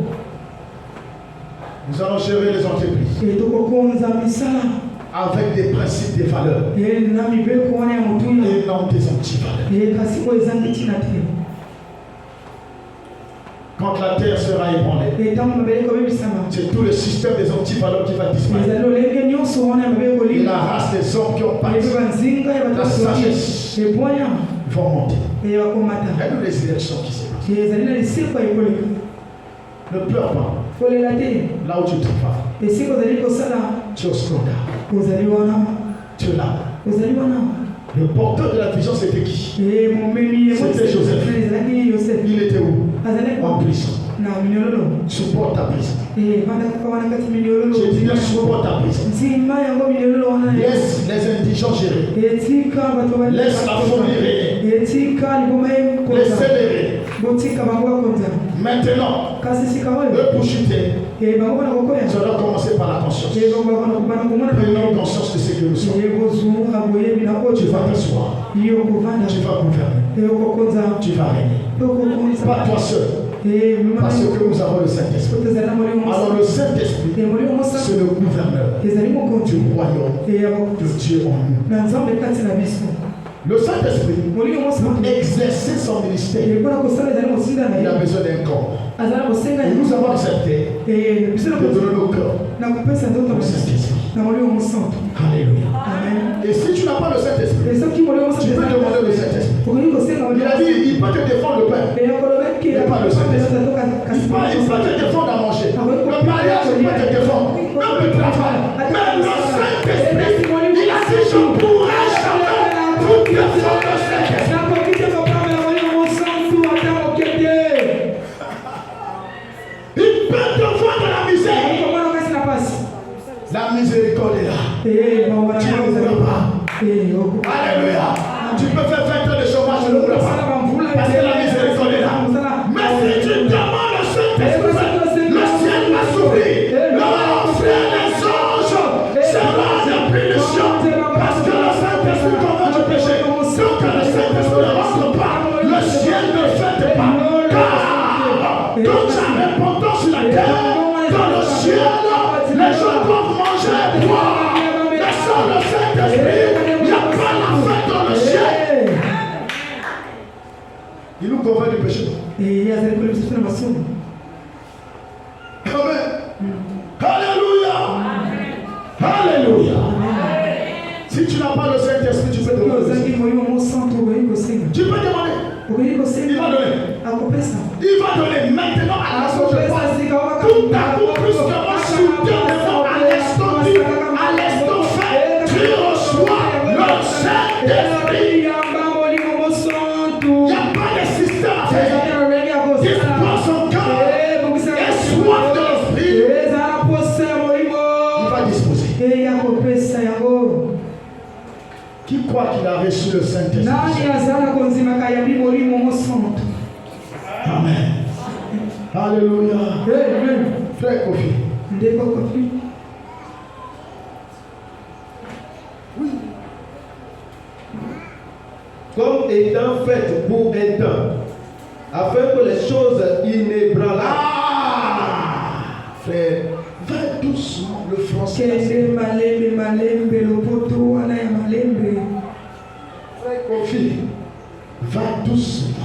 Nous allons gérer les entreprises tokokonza misala avec des principes, des valeurs na mibeko wana ya motuya et non des antivaleurs. kasi oyo eza ntina te Quand la terre sera ébranlée, ntango mabele kobebisama c'est tout le système des antivaleurs qui va disparaître. ezali lolenge nyonso wana ya mabele Et kolimba la race des hommes qui ont ebe parti banzinga ya la bato sagesse ebwanya vont monter. bakomata Il y a eu les élections qui s'est passées. ezali na liseko ya ekoleka Ne pleure pas. kolela te Là où tu travailles, esika ozali kosala tu es au scandale. ozali wana Tu es là. ozali wana Le porteur de la vision, c'était qui? momemi C'était Joseph. ezalaki yosef Il était où? azali En prison. na minyololo Supporte ta prison. vandaka wana kati minyololo J'ai dit bien supporte ta prison. nzima yango minyololo wana Laisse les indigents gérer. etika bato Laisse la folie régner. etika liboma yekoza Laissez-les régner. botika bango bakonza Maintenant, kasi sika oyo eux pour chuter, bango bana kokoya ça doit commencer par la conscience. bana komona Prenons conscience de ce que nous sommes. bozunga boyebi na oyo Tu vas t'asseoir. yo kovanda Tu vas gouverner. yokokonza Tu vas régner. yokokonza Pas toi seul. Parce que nous avons le Saint-Esprit. tozali na molimo Alors le Saint-Esprit, molimo mosantu c'est le gouverneur ezali mokonzi du royaume de Dieu en nous. na nzambe kati na biso Le Saint-Esprit, molimo pour mosantu exercer son ministère, mpona kosala ezali mosinga na il a ye besoin d'un corps. azala kosenga Et nous avons accepté biso de donner nos cœurs na kopesa nzoto au Saint-Esprit. na molimo mosantu Alléluia. amen Et si tu n'as pas le Saint-Esprit, soki molimo mosantu tu peux demander le Saint-Esprit. okoki kosenga Il a dit, il peut te défendre le pain. eyakolobaki Mais pas le Saint-Esprit. Il peut te défendre à manger. Le mariage, il peut te défendre. Même le travail. Même le Saint-Esprit. Il a dit, je pourrai jamais tout défendre le Saint-Esprit. Il peut te vendre la misère. La miséricorde est là. Tu ne voudras pas. Alléluia. Tu peux faire 20 ans de chômage, je ne voudrais pas. Parce que la miséricorde est là. Mais si tu demandes le Saint-Esprit, le ciel va s'ouvrir. L'enfer des anges sera de punition. Parce que le Saint-Esprit convainc du péché. Donc que le Saint-Esprit ne rentre pas, le ciel ne fête pas. Car donc sa répondance sur la terre, dans convainc du péché. Et azali kolebisa na masumu. Amen. Alléluia. Alléluia. Si tu n'as pas le Saint-Esprit, tu peux demander. Ozangi moyo mo santo okoki kosenga. Tu peux demander. Okoki Il va kosenga. donner. Akopesa. Il va donner maintenant à l'instant je Akopesa parle. sika waka. Tout à coup, plus que moi, soudainement, à l'instant fait, tu reçois le Saint-Esprit. Il n'y a pas de système à faire. Dispose son cœur et soif de l'Esprit. Il va disposer. Qui croit qu'il a reçu le Saint-Esprit? Amen. Alléluia. Frère Kofi. Comme étant faite pour un temps, afin que les choses inébranlables. Ah! Frère, va doucement le français. Frère Kofi, va doucement.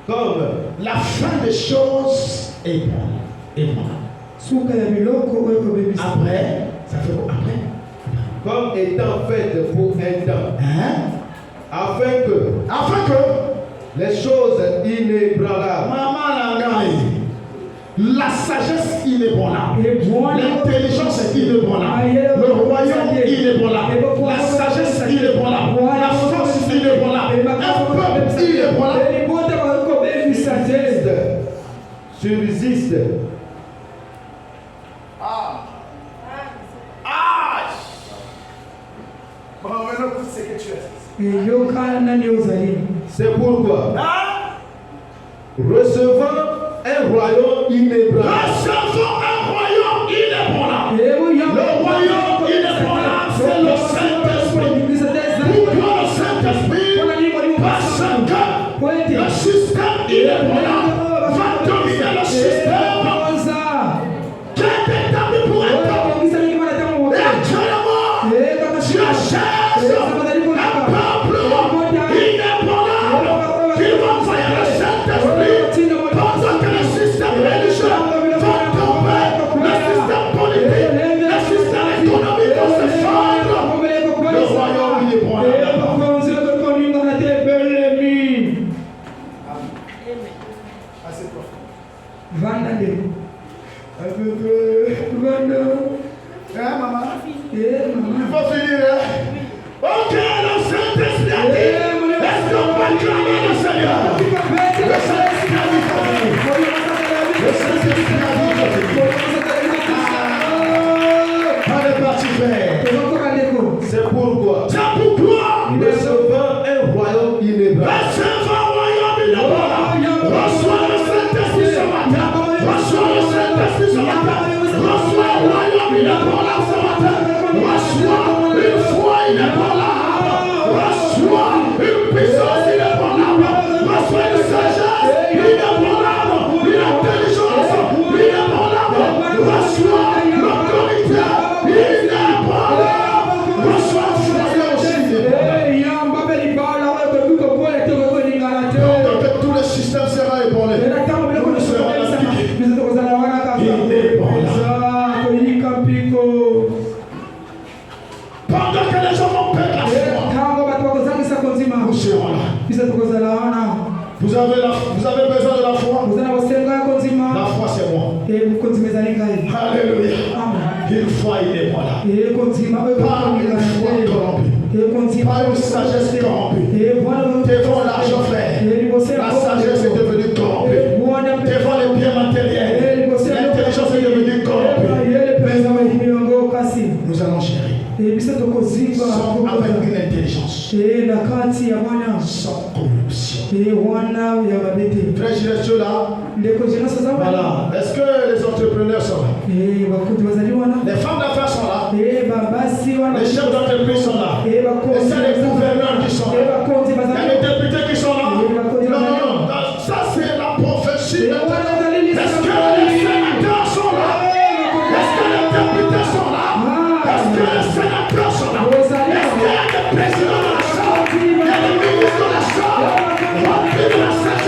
Comme La fin des choses est bonne. Est bonne. Après, ça fait quoi après? comme étant faite pour un temps, Hein? afin que les choses inébranlables, Maman Langai, la sagesse inébranlable, l'intelligence inébranlable, le royaume inébranlable, la sagesse inébranlable, la force inébranlable, un peuple inébranlable. subsiste. Bon, maintenant, tout ce que tu es. C'est pourquoi, Hein? recevant un royaume inébranlable, Recevons un royaume inébranlable. Le royaume inébranlable, c'est le Saint-Esprit. Pourquoi le Saint-Esprit? Parce que le système inébranlable va dominer le système qui est établi pour un temps. Et actuellement, Dieu cherche un peuple inébranlable qui va envoyer le Saint-Esprit pendant que le système religieux va tomber, le système politique, le système économique va se fondre. Le royaume inébranlable. Assieds-toi. Hein, maman? Il faut finir, hein? Ok, le Saint-Esprit a dit, est-ce qu'on peut acclamer le Seigneur? Le Saint-Esprit a dit pour vous. Le Saint-Esprit a dit pour vous. Pas de parti fait. c'est pourquoi, C'est pourquoi, recevant un royaume inébranlable, recevons un royaume inébranlable. Reçois le Saint-Esprit ce matin. Reçois le Saint-Esprit ce matin. Reçois un royaume inébranlable ce matin. Reçois une foi inébranlable. Reçois une puissance inébranlable. Reçois une sagesse inébranlable. Une intelligence inébranlable. Reçois l'autorité inébranlable. Reçois un foyer aussi inébranlable. Donc que tout le système sera ébranlé. Nous serons appliqués. Pendant que les gens vont perdre la foi, nous serons là. Vous avez besoin de la foi. La foi, c'est moi. Alléluia. Une foi inébranlable. Pas une foi corrompue. Pas une sagesse corrompue. Devant l'argent, frère, la sagesse est devenue corrompue. Devant les biens matériels, l'intelligence est devenue corrompue. Nous allons chérir. Sans avec une intelligence. Sans corruption. Frère, je reste là. Voilà. Est-ce que les entrepreneurs sont là? Les femmes d'affaires sont là. Les chefs d'entreprise sont là. Et c'est les gouverneurs qui sont là. Il y a les députés qui sont là. Non. Ça, c'est la prophétie. Est-ce que les sénateurs sont là? Est-ce que les députés sont là? Est-ce que les sénateurs sont là? Est-ce qu'il y a des présidents de la Chambre? Il y a des ministres de la Chambre? Remplis de la sagesse.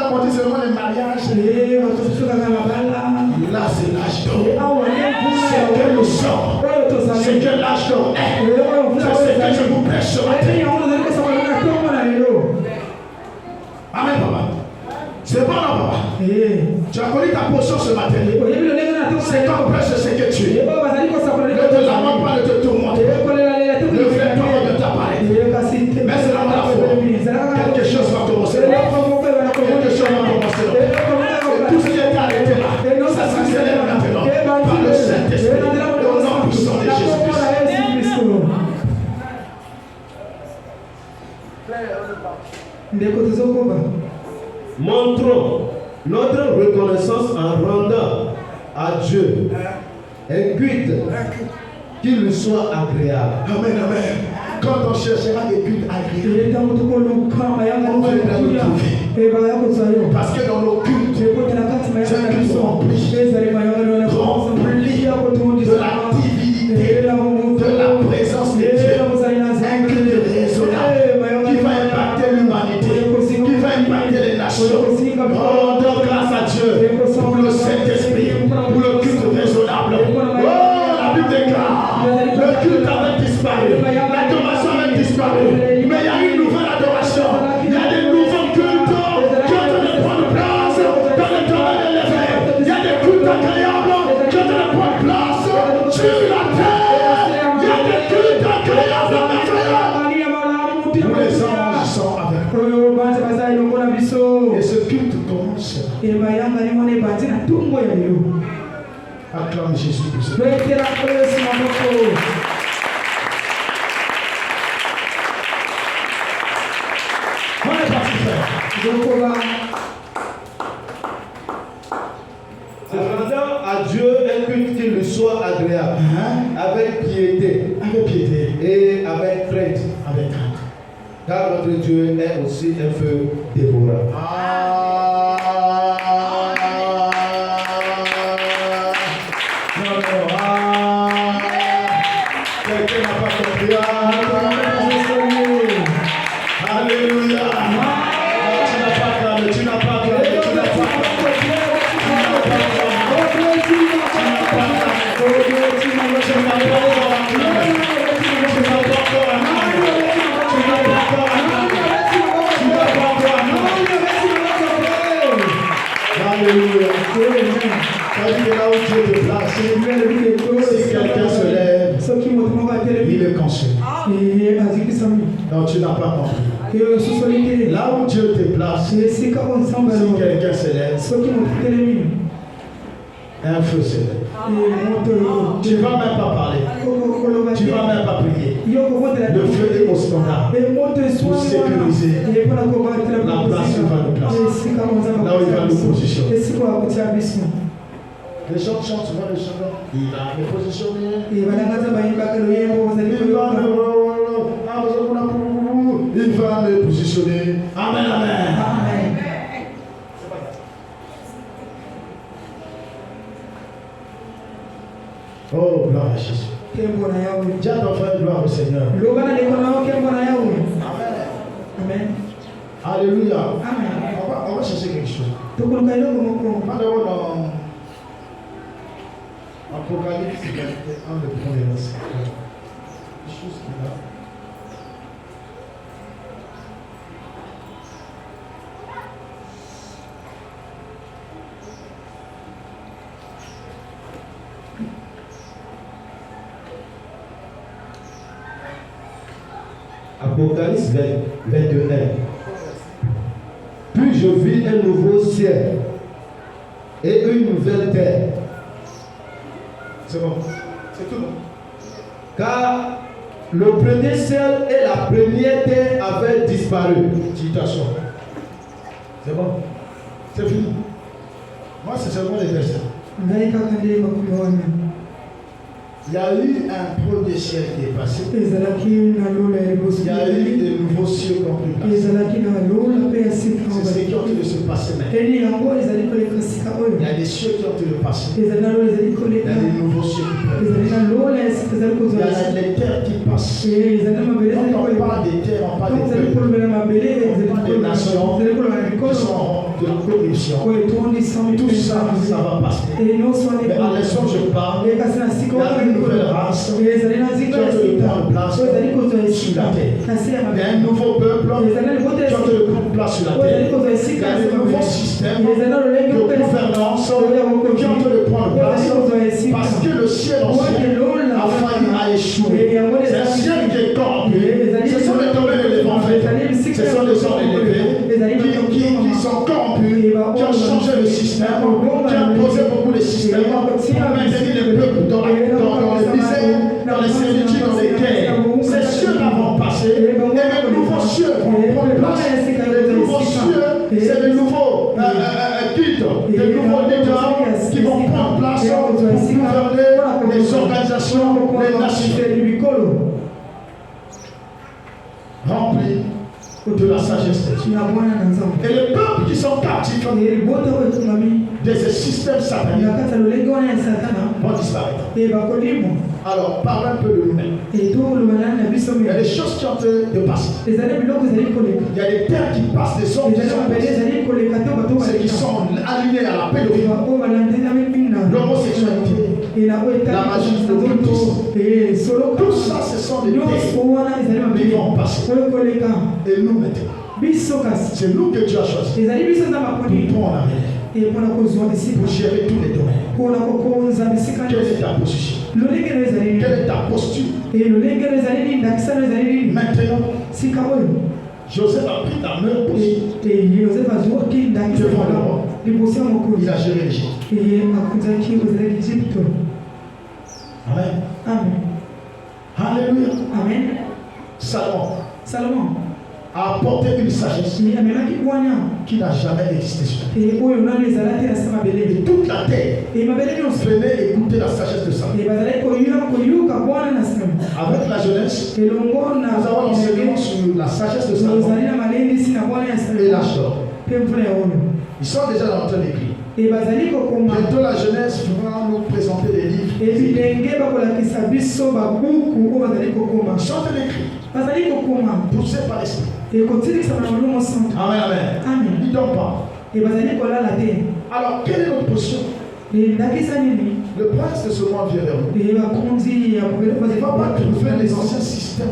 a compté seulement les mariages. Là, c'est l'âge d'or. C'est que nous sommes. C'est que l'âge d'or est. C'est ce que je vous prêche ce matin. Amen, papa. C'est bon, non, papa. Tu as connu ta portion ce matin. C'est comme prêche ce que tu es. Ne te lamente pas, ne te tourmente. Ne fais pas de ta part. Mais c'est la foi. Quelque chose va commencer. Quelque chose va commencer. Et tout ce qui est arrêté là, ça s'accélère maintenant. Par le Saint-Esprit. Au nom puissant de Jésus-Christ. Montrons notre reconnaissance en rendant à Dieu un culte qui lui soit agréable. Amen, amen. Quand on cherchera des cultes agréables, on viendra nous trouver. Parce que dans nos cultes, c'est un culte rempli de la divinité, de la présence de Dieu. Un culte raisonnable qui va impacter l'humanité, qui va impacter les nations. Rendons grâce à Dieu pour le Saint-Esprit, pour le culte raisonnable. Oh, la Bible déclare, le culte avait disparu, l'adoration avait disparu, mais il y a une nouvelle adoration. Il y a des nouveaux cultes qui ont de prendre place dans le domaine de l'Évêque. Il y a des cultes agréables qui ont de prendre place sur la terre. Il y a des cultes agréables où les anges sont avec nous. Et ce culte commence. Acclame Jésus pour ça. On est parti faire. Rendant à Dieu un culte qui lui soit agréable, avec piété, et avec crainte. Car notre Dieu est aussi un feu dévorant. Quelqu'un n'a pas compris. Alléluia. Tu n'as pas clamé. Alléluia. C'est là où Dieu te place. Si quelqu'un se lève, il est conscient. Donc tu n'as pas compris. Là où Dieu te place, si quelqu'un se lève, un feu se lève. Tu ne vas même pas parler. Tu ne vas même pas prier. Le feu est au standard pour sécuriser la place où il va nous placer. Là où il va nous positionner. Les gens chantent souvent les chants. Il va me positionner. Il va me positionner. Amen, amen. Oh, gloire à Jésus. Dis à ton frère, gloire au Seigneur. Amen. Alléluia. Amen. On va chercher quelque chose. Amen. Pas d'abord dans Apocalypse, un des premiers versets. Des choses qui là. Apocalypse 22:1. Puis je vis un nouveau ciel et une nouvelle terre. C'est bon. C'est tout bon. Car le premier ciel et la première terre avaient disparu. Citation. C'est bon. C'est fini. Moi, c'est seulement les versets. Il y a eu un premier ciel qui est passé. Il y a eu des nouveaux cieux qui ont pris place. C'est ce qui est en train de se passer maintenant. Il y a des cieux qui ont été passés. Il y a des nouveaux cieux qui prennent. Il y a les terres qui passent. Quand on parle des terres, on parle des peuples. On parle des nations qui sont de la corruption. Tout ça, ça va passer. Mais à l'instant je parle, il y a une nouvelle race qui est en train de prendre place sur la terre. Il y a un nouveau peuple qui est en train de prendre place sur la terre. Il y a un nouveau système de gouvernance qui est en train de prendre place parce que le ciel ancien a failli à échouer. C'est un ciel qui est corrompu. Ce sont les tombés de l'évangile. Ce sont les hommes élevés qui sont corrompus, qui ont changé le système, qui ont posé beaucoup de systèmes pour maintenir les peuples dans les misères, dans les servitudes, dans les guerres. Ces cieux-là vont passer et les nouveaux cieux vont prendre place. Les nouveaux cieux, c'est les nouveaux guides, les nouveaux leaders qui vont prendre place pour gouverner les organisations, les nations. Remplis de la sagesse de Dieu. Et les peuples qui sont captifs de ces systèmes sataniques vont disparaître. Alors, parlent un peu de nous-mêmes. Il y a des choses qui ont de passer. Il y a des terres qui passent, des hommes qui sont passés, ceux qui sont alignés à la pédophilie, l'homosexualité, la magie, le cultisme. Tout ça, ce sont des terres qui vont passer. Et nous maintenant, c'est nous que Dieu a choisi pour prendre la relève, pour gérer tous les domaines. Quelle est ta position? Quelle est ta posture? Maintenant, Joseph a pris ta main devant le roi. Il a géré l'Égypte. Amen. Alléluia. Amen. Salomon a apporté une sagesse qui n'a jamais existé sur la terre. Et toute la terre venait écouter la sagesse de Salomon. Avec la jeunesse, nous avons l'enseignement sur la sagesse de Salomon et l'âge d'or. Ils sont déjà dans train d'écrire. Bientôt la jeunesse va nous présenter des livres. Ils sont en train d'écrire. Poussés par l'esprit. Amen, amen. Ils ne dorment pas. Alors, quelle est notre position? Le prince de ce monde vient vers nous. Il ne va pas trouver les anciens systèmes.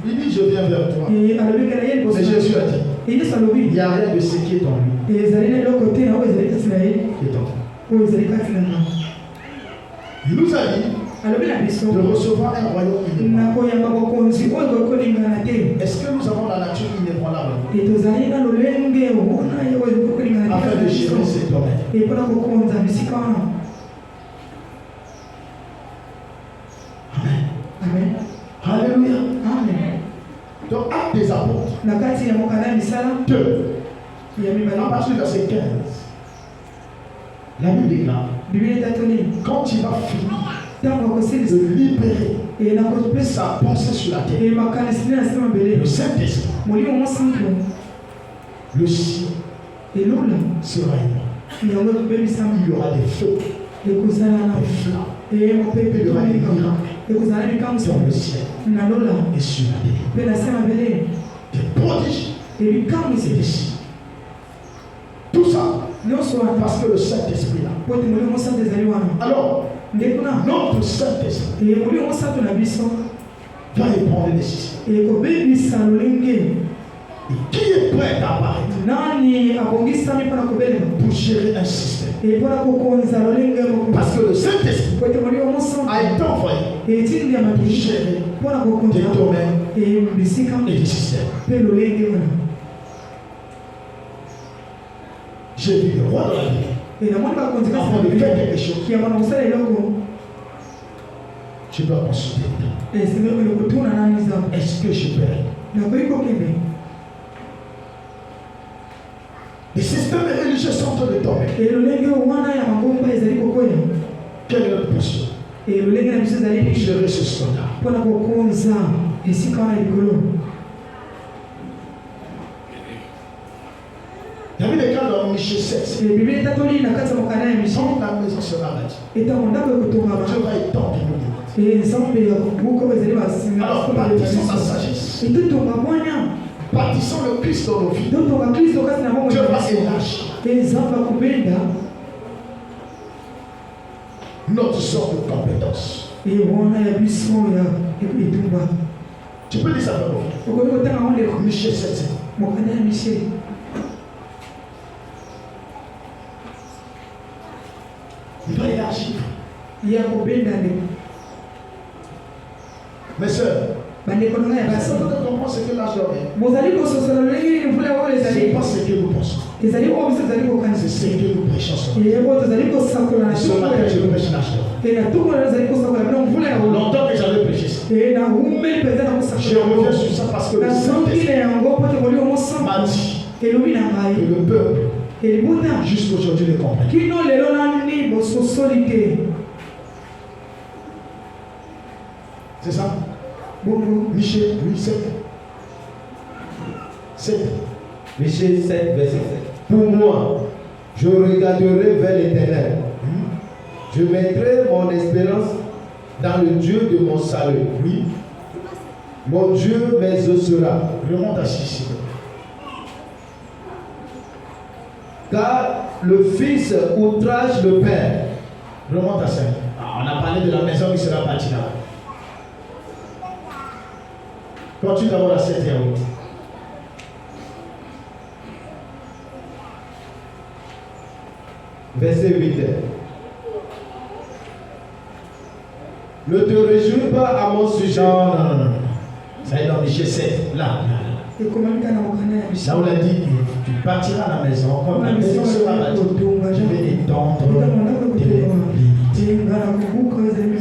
Il dit, je viens vers toi. Mais Jésus a dit, il n'y a rien de ce qui est en lui. Qui est en toi. Il nous a dit de recevoir un royaume inébranlable. Est-ce que nous avons la nature inébranlable afin de gérer ces domaines? Amen. Alléluia. Amen. Donc, Actes des Apôtres 2, à partir du verset 15, la Bible déclare, quand il va finir de libérer sa pensée sur la terre, le Saint-Esprit, le ciel sera énorme. Il y aura des feux, des flammes, il y aura des miracles dans le ciel et sur la terre, des prodiges et des signes. Tout ça parce que le Saint-Esprit là. Alors, notre Saint-Esprit va prendre des décisions. Et qui est prêt à apparaître pour gérer un système? Parce que le Saint-Esprit a été envoyé pour gérer des domaines et des systèmes. J'ai vu le roi de la vie. Avant de faire quelque chose, je dois consulter. Est-ce que je peux? Les systèmes religieux sont en train de tomber. Quelle est notre position pour gérer ce scandale? Il y avait des cas dans Michée 7. Quand la maison sera bâtie, Dieu va étendre nos limites. Alors, bâtissons sa sagesse. bâtissons le Christ dans nos vies. Dieu Dieu va élargir notre zone de compétence. Tu peux dire ça pour moi. Michel 7. Il va élargir. Mes soeurs, ça peut comprendre ce que l'argent est. C'est pas ce que nous pensons. C'est ce que nous prêchons. Ce matin, je prêche l'argent. Longtemps que j'avais prêché ça. Je reviens sur ça parce que le Saint-Esprit m'a dit que le peuple, jusqu'aujourd'hui, le comprend. C'est ça? Michel, oui, 7. 7. Michel 7, verset 7. Pour moi, je regarderai vers l'Éternel. Je mettrai mon espérance dans le Dieu de mon salut. Oui. Mon Dieu m'exaucera. Remonte à 6. Car le Fils outrage le Père. Remonte à 5. On a parlé de la maison qui sera bâtie là. Continue d'abord à 7 et à 8. Verset 8. Ne te réjouis pas à mon sujet. Non. Ça est dans Michel 7. Là. Là où il a dit, tu bâtiras la maison. Comme la maison sera bâtie, je vais étendre tes limites.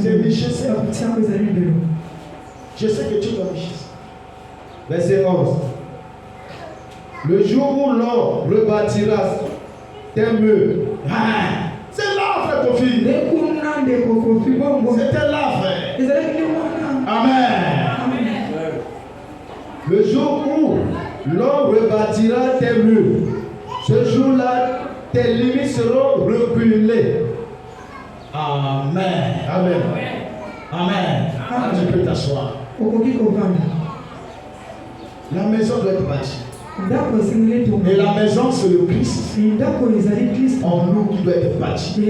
C'est Michel 7. Je sais que tu es dans Michel 7. Verset 11. Le jour où l'on rebâtira tes murs. C'est là, frère Kofi. C'était là, frère. Amen. Le jour où l'on rebâtira tes murs, ce jour-là, tes limites seront reculées. Amen. Tu peux t'asseoir. La maison doit être bâtie. Et la maison, c'est le Christ en nous qui doit être bâti.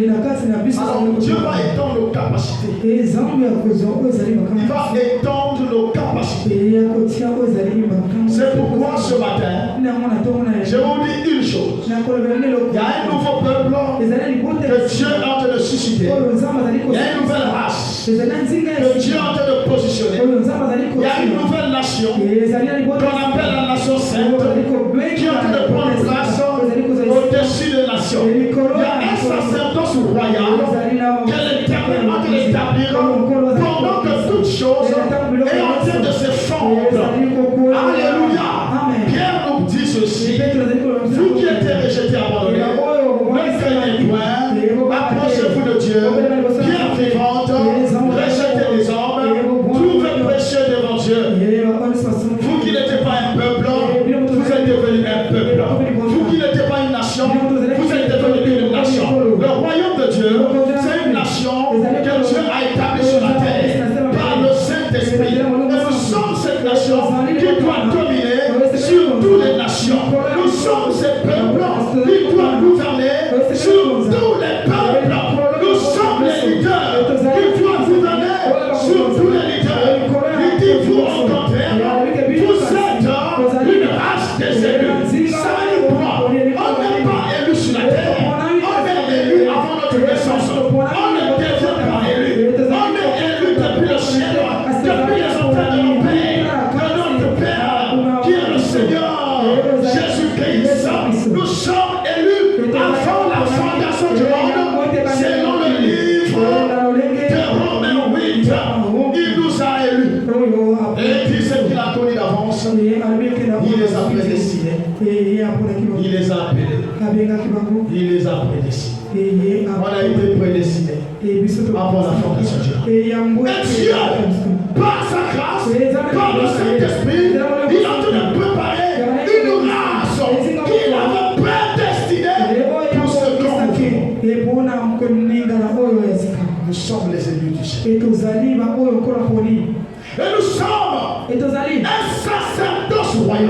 Alors Dieu va étendre nos capacités. Il va étendre nos capacités. C'est pourquoi ce matin, je vous dis une chose. Il y a un nouveau peuple que Dieu est en train de susciter. Il y a une nouvelle race que Dieu est en train de positionner. Il y a une nouvelle nation qu'on appelle la nation sainte, qui est en train de prendre place au-dessus des nations. Il y a un sacerdoce royal que l'Éternel est en train d'établir pendant que toute chose est en train de se fondre. Alléluia. Pierre nous dit ceci. Vous qui êtes rejetés, abandonnés, ne craignez point, approchez-vous de Dieu, pierre vivante, rejetez les hommes, trouvez précieux devant Dieu. Vous qui n'étiez pas un peuple, vous êtes devenus un peuple. Vous qui n'étiez pas une nation, vous êtes devenus une nation. Le royaume de Dieu, c'est une nation que Dieu a établie sur la terre par le Saint-Esprit. Et nous sommes cette nation qui doit dominer sur toutes les nations. Nous sommes ces peuples qui doivent gouverner sur tous les peuples. Nous sommes les leaders qui doivent gouverner sur tous les leaders. Il dit, vous en contraire, vous êtes une race des élus. Ça nous prend. On n'est pas élus sur la terre. On est élus avant notre naissance. On ne devient pas élus. On est élus depuis le ciel, depuis les enfants de nos pères, de notre Père, qui est le Seigneur Jésus-Christ. Nous sommes élus avant la fondation du monde, selon le livre de Romains 8. Il nous a élus. Et il dit ce qu'il a connu d'avance. Il les a prédestinés. Il les a appelés. Il les a prédestinés. On a été prédestinés avant la fondation du monde. Et Dieu, par sa grâce, par le Saint-Esprit, il est en train de préparer une race qu'il avait prédestinée pour ce qu'on vit. Nous sommes les élus du Seigneur. Et nous sommes un sacerdoce royaume.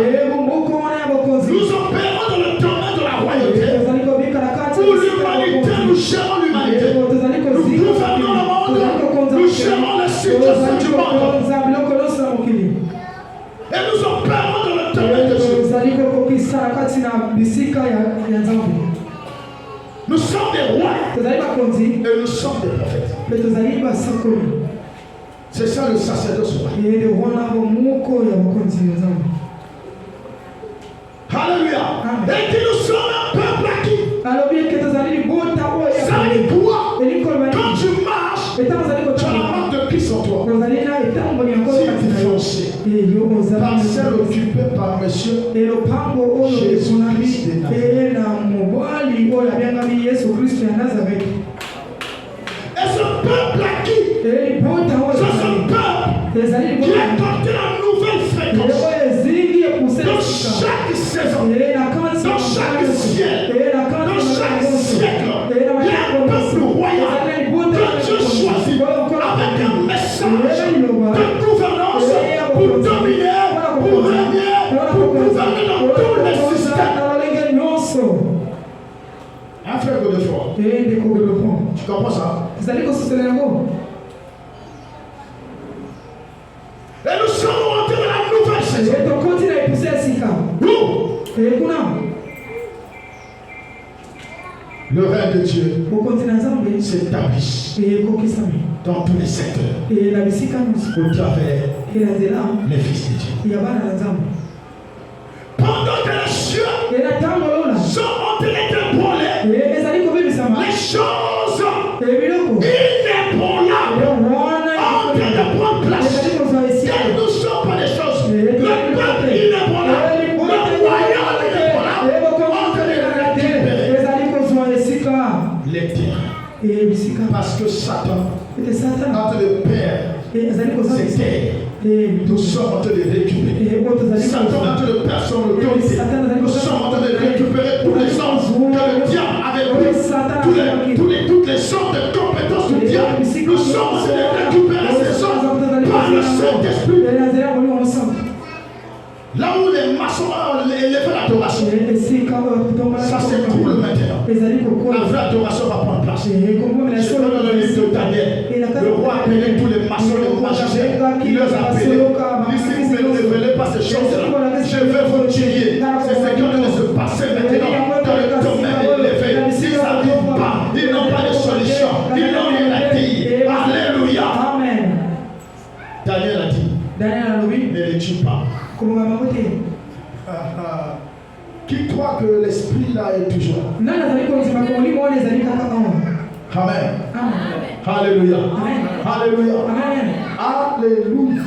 Nous opérons dans le domaine de la royauté. Pour l'humanité, nous gérons l'humanité. Nous gouvernons le monde. Nous gérons les situations du monde. Et nous opérons dans le domaine de Dieu. Nous sommes des rois. Et nous sommes des prophètes. C'est ça le sacerdoce royal. Alléluia. Et que nous sommes un peuple acquis. Ça veut dire quoi? Quand tu marches, tu as la marque de Christ en toi. Si différencié. Parcelle occupée par monsieur Jésus-Christ de Nazareth. Et ce peuple acquis, c'est ce peuple qui a porté la nouvelle fréquence. Dans chaque saison, dans chaque ciel, dans chaque siècle, il y a un peuple royal que Dieu choisit avec un message de gouvernance pour dominer, pour régner, pour gouverner dans tous les systèmes. Un frère de foi. Tu comprends ça? Et nous sommes rentrés dans la nouvelle saison. Le règne de Dieu s'établit dans tous les secteurs au travers les fils de Dieu. Pendant que les cieux sont en train d'être brûlés, les choses inébranlables en train de prendre place. Quelles ne sont pas des choses. Le peuple inébranlable, le royaume inébranlable, en train de récupérer les terres. Parce que Satan est en train de perdre ses terres. Nous sommes en train de récupérer. Satan est en train de perdre son autorité. Nous sommes en train de récupérer tous les anges que le diable avait pris. Toutes les sortes de compétences du diable. Nous sommes en train de récupérer ces anges par le Saint-Esprit. Là où les maçons ont élevé l'adoration, ça s'écroule maintenant. La vraie adoration va prendre place. Je donne dans le livre de Daniel. Le roi a appelé tous les maçons, les magiciens. Il les a appelés. Ici, vous ne révélez pas ces choses-là. Je vais vous tuer. C'est ce qui est en train de se passer maintenant dans le domaine élevé. S'ils n'arrivent pas, ils n'ont pas de solution. Ils n'ont rien à dire. Alléluia. Daniel a dit, ne les tue pas. Qui croit que l'esprit là est toujours? Amen. Alléluia. Alléluia. Alléluia.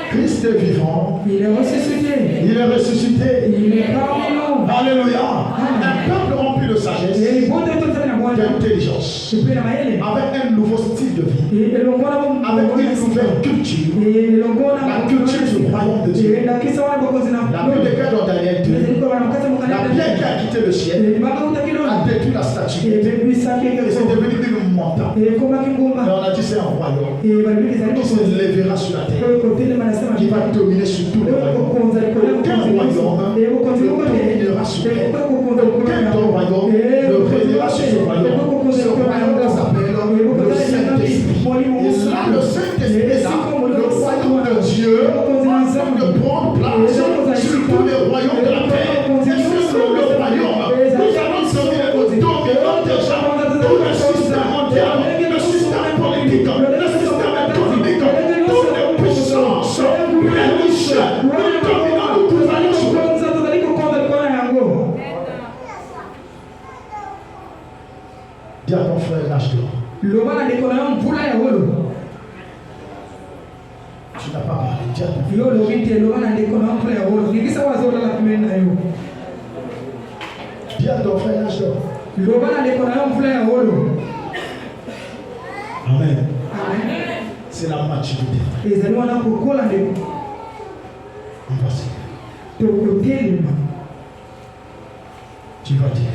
Christ est vivant. Il est ressuscité. Il est ressuscité. Il est parmi nous. Alléluia. Un peuple rempli de sagesse, d'intelligence, avec un nouveau style de vie, avec une nouvelle culture, la culture du royaume de Dieu. La Bible déclare dans Daniel 2, la pierre qui a quitté le ciel a détruit la statue et c'est devenu une montagne. Et on a dit c'est un royaume qui se lèvera sur la terre, qui va dominer sur tous les royaumes. Aucun royaume ne dominera sur terre. Aucun royaume ne régnera sur ce royaume. Ce royaume s'appelle le Saint-Esprit. Et là, le Saint-Esprit est là, le royaume de Dieu, en train de prendre place sur tous les royaumes de la terre. Et sur le royaume, nous allons dominer au dominant déjà tout le système mondial, le système politique, le système économique, toutes les puissances, les riches, nous dominons, nous gouvernons sur eux. Dis à ton frère, lâche-toi. Tu n'as pas parlé, dis à ton frère. Dis à ton frère, lâche-toi. Amen. C'est la maturité. Voici. Tu vas dire.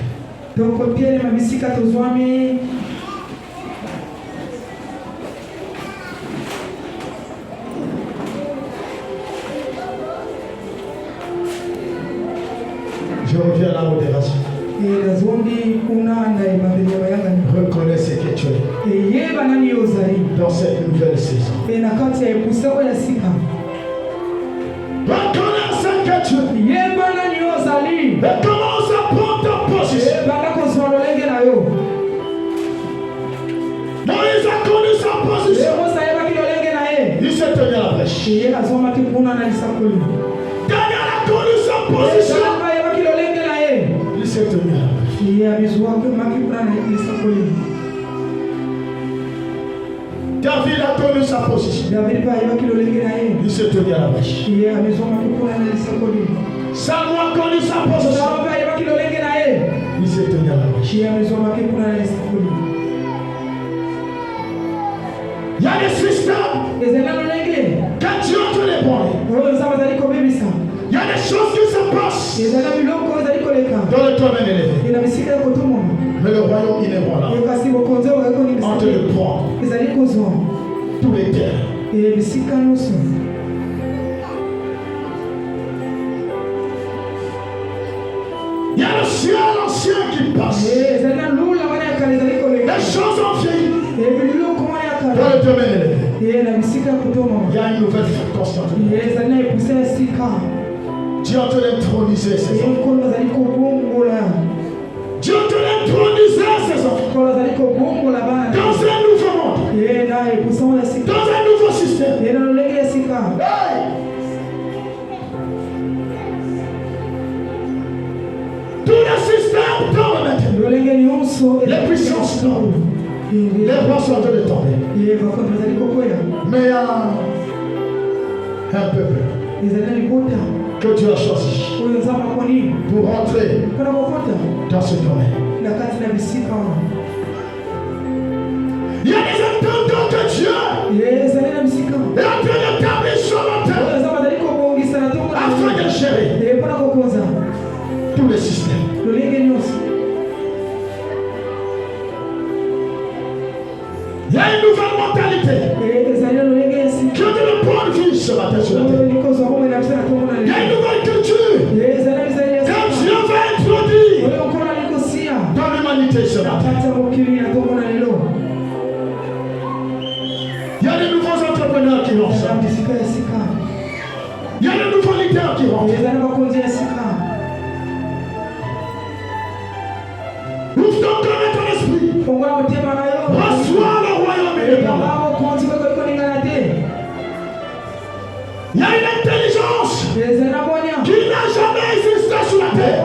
Je reviens à la modération. Reconnais ce que tu es dans cette nouvelle saison. Reconnais ce que tu es. Et commence à prendre ta position. Moïse a connu sa position. Il s'est tenu à la brèche. Daniel a connu sa position. Il s'est tenu à la brèche. David a connu sa position. Il s'est tenu à la brèche. Salomon a connu sa position. Il s'est tenu à la brèche. Il y a des systèmes. Quand tu entres les points, il y a des choses qui se passent dans le domaine élevé. Mais le royaume il est voilà. On te le prend. Tous les terres. Il y a le ciel ancien qui passe. Les choses ont vieilli. Dans le domaine élevé. Il y a une nouvelle constante. Dieu te l'introniser ses enfants. Dieu te l'introniser ses enfants. Dans un nouveau monde. Dans un nouveau système. Hey! Tous les systèmes tombent maintenant. Les puissances tombent. Les rois sont en train de tomber. Mais il y a un peuple que Dieu a choisi pour rentrer dans ce domaine. Il y a des entendants que Dieu est en train d'établir sur la terre afin de gérer tous les systèmes. Il y a une nouvelle mentalité que de le point de vue ce matin sur la terre. Il y a une nouvelle culture que Dieu va introduire dans l'humanité ce matin. Il y a des nouveaux entrepreneurs qui vont sortir. Il y a des nouveaux leaders qui vont. Ouvre ton cœur et ton esprit. Reçois le royaume indépendant. Il y a une intelligence qui n'a jamais existé sur la terre.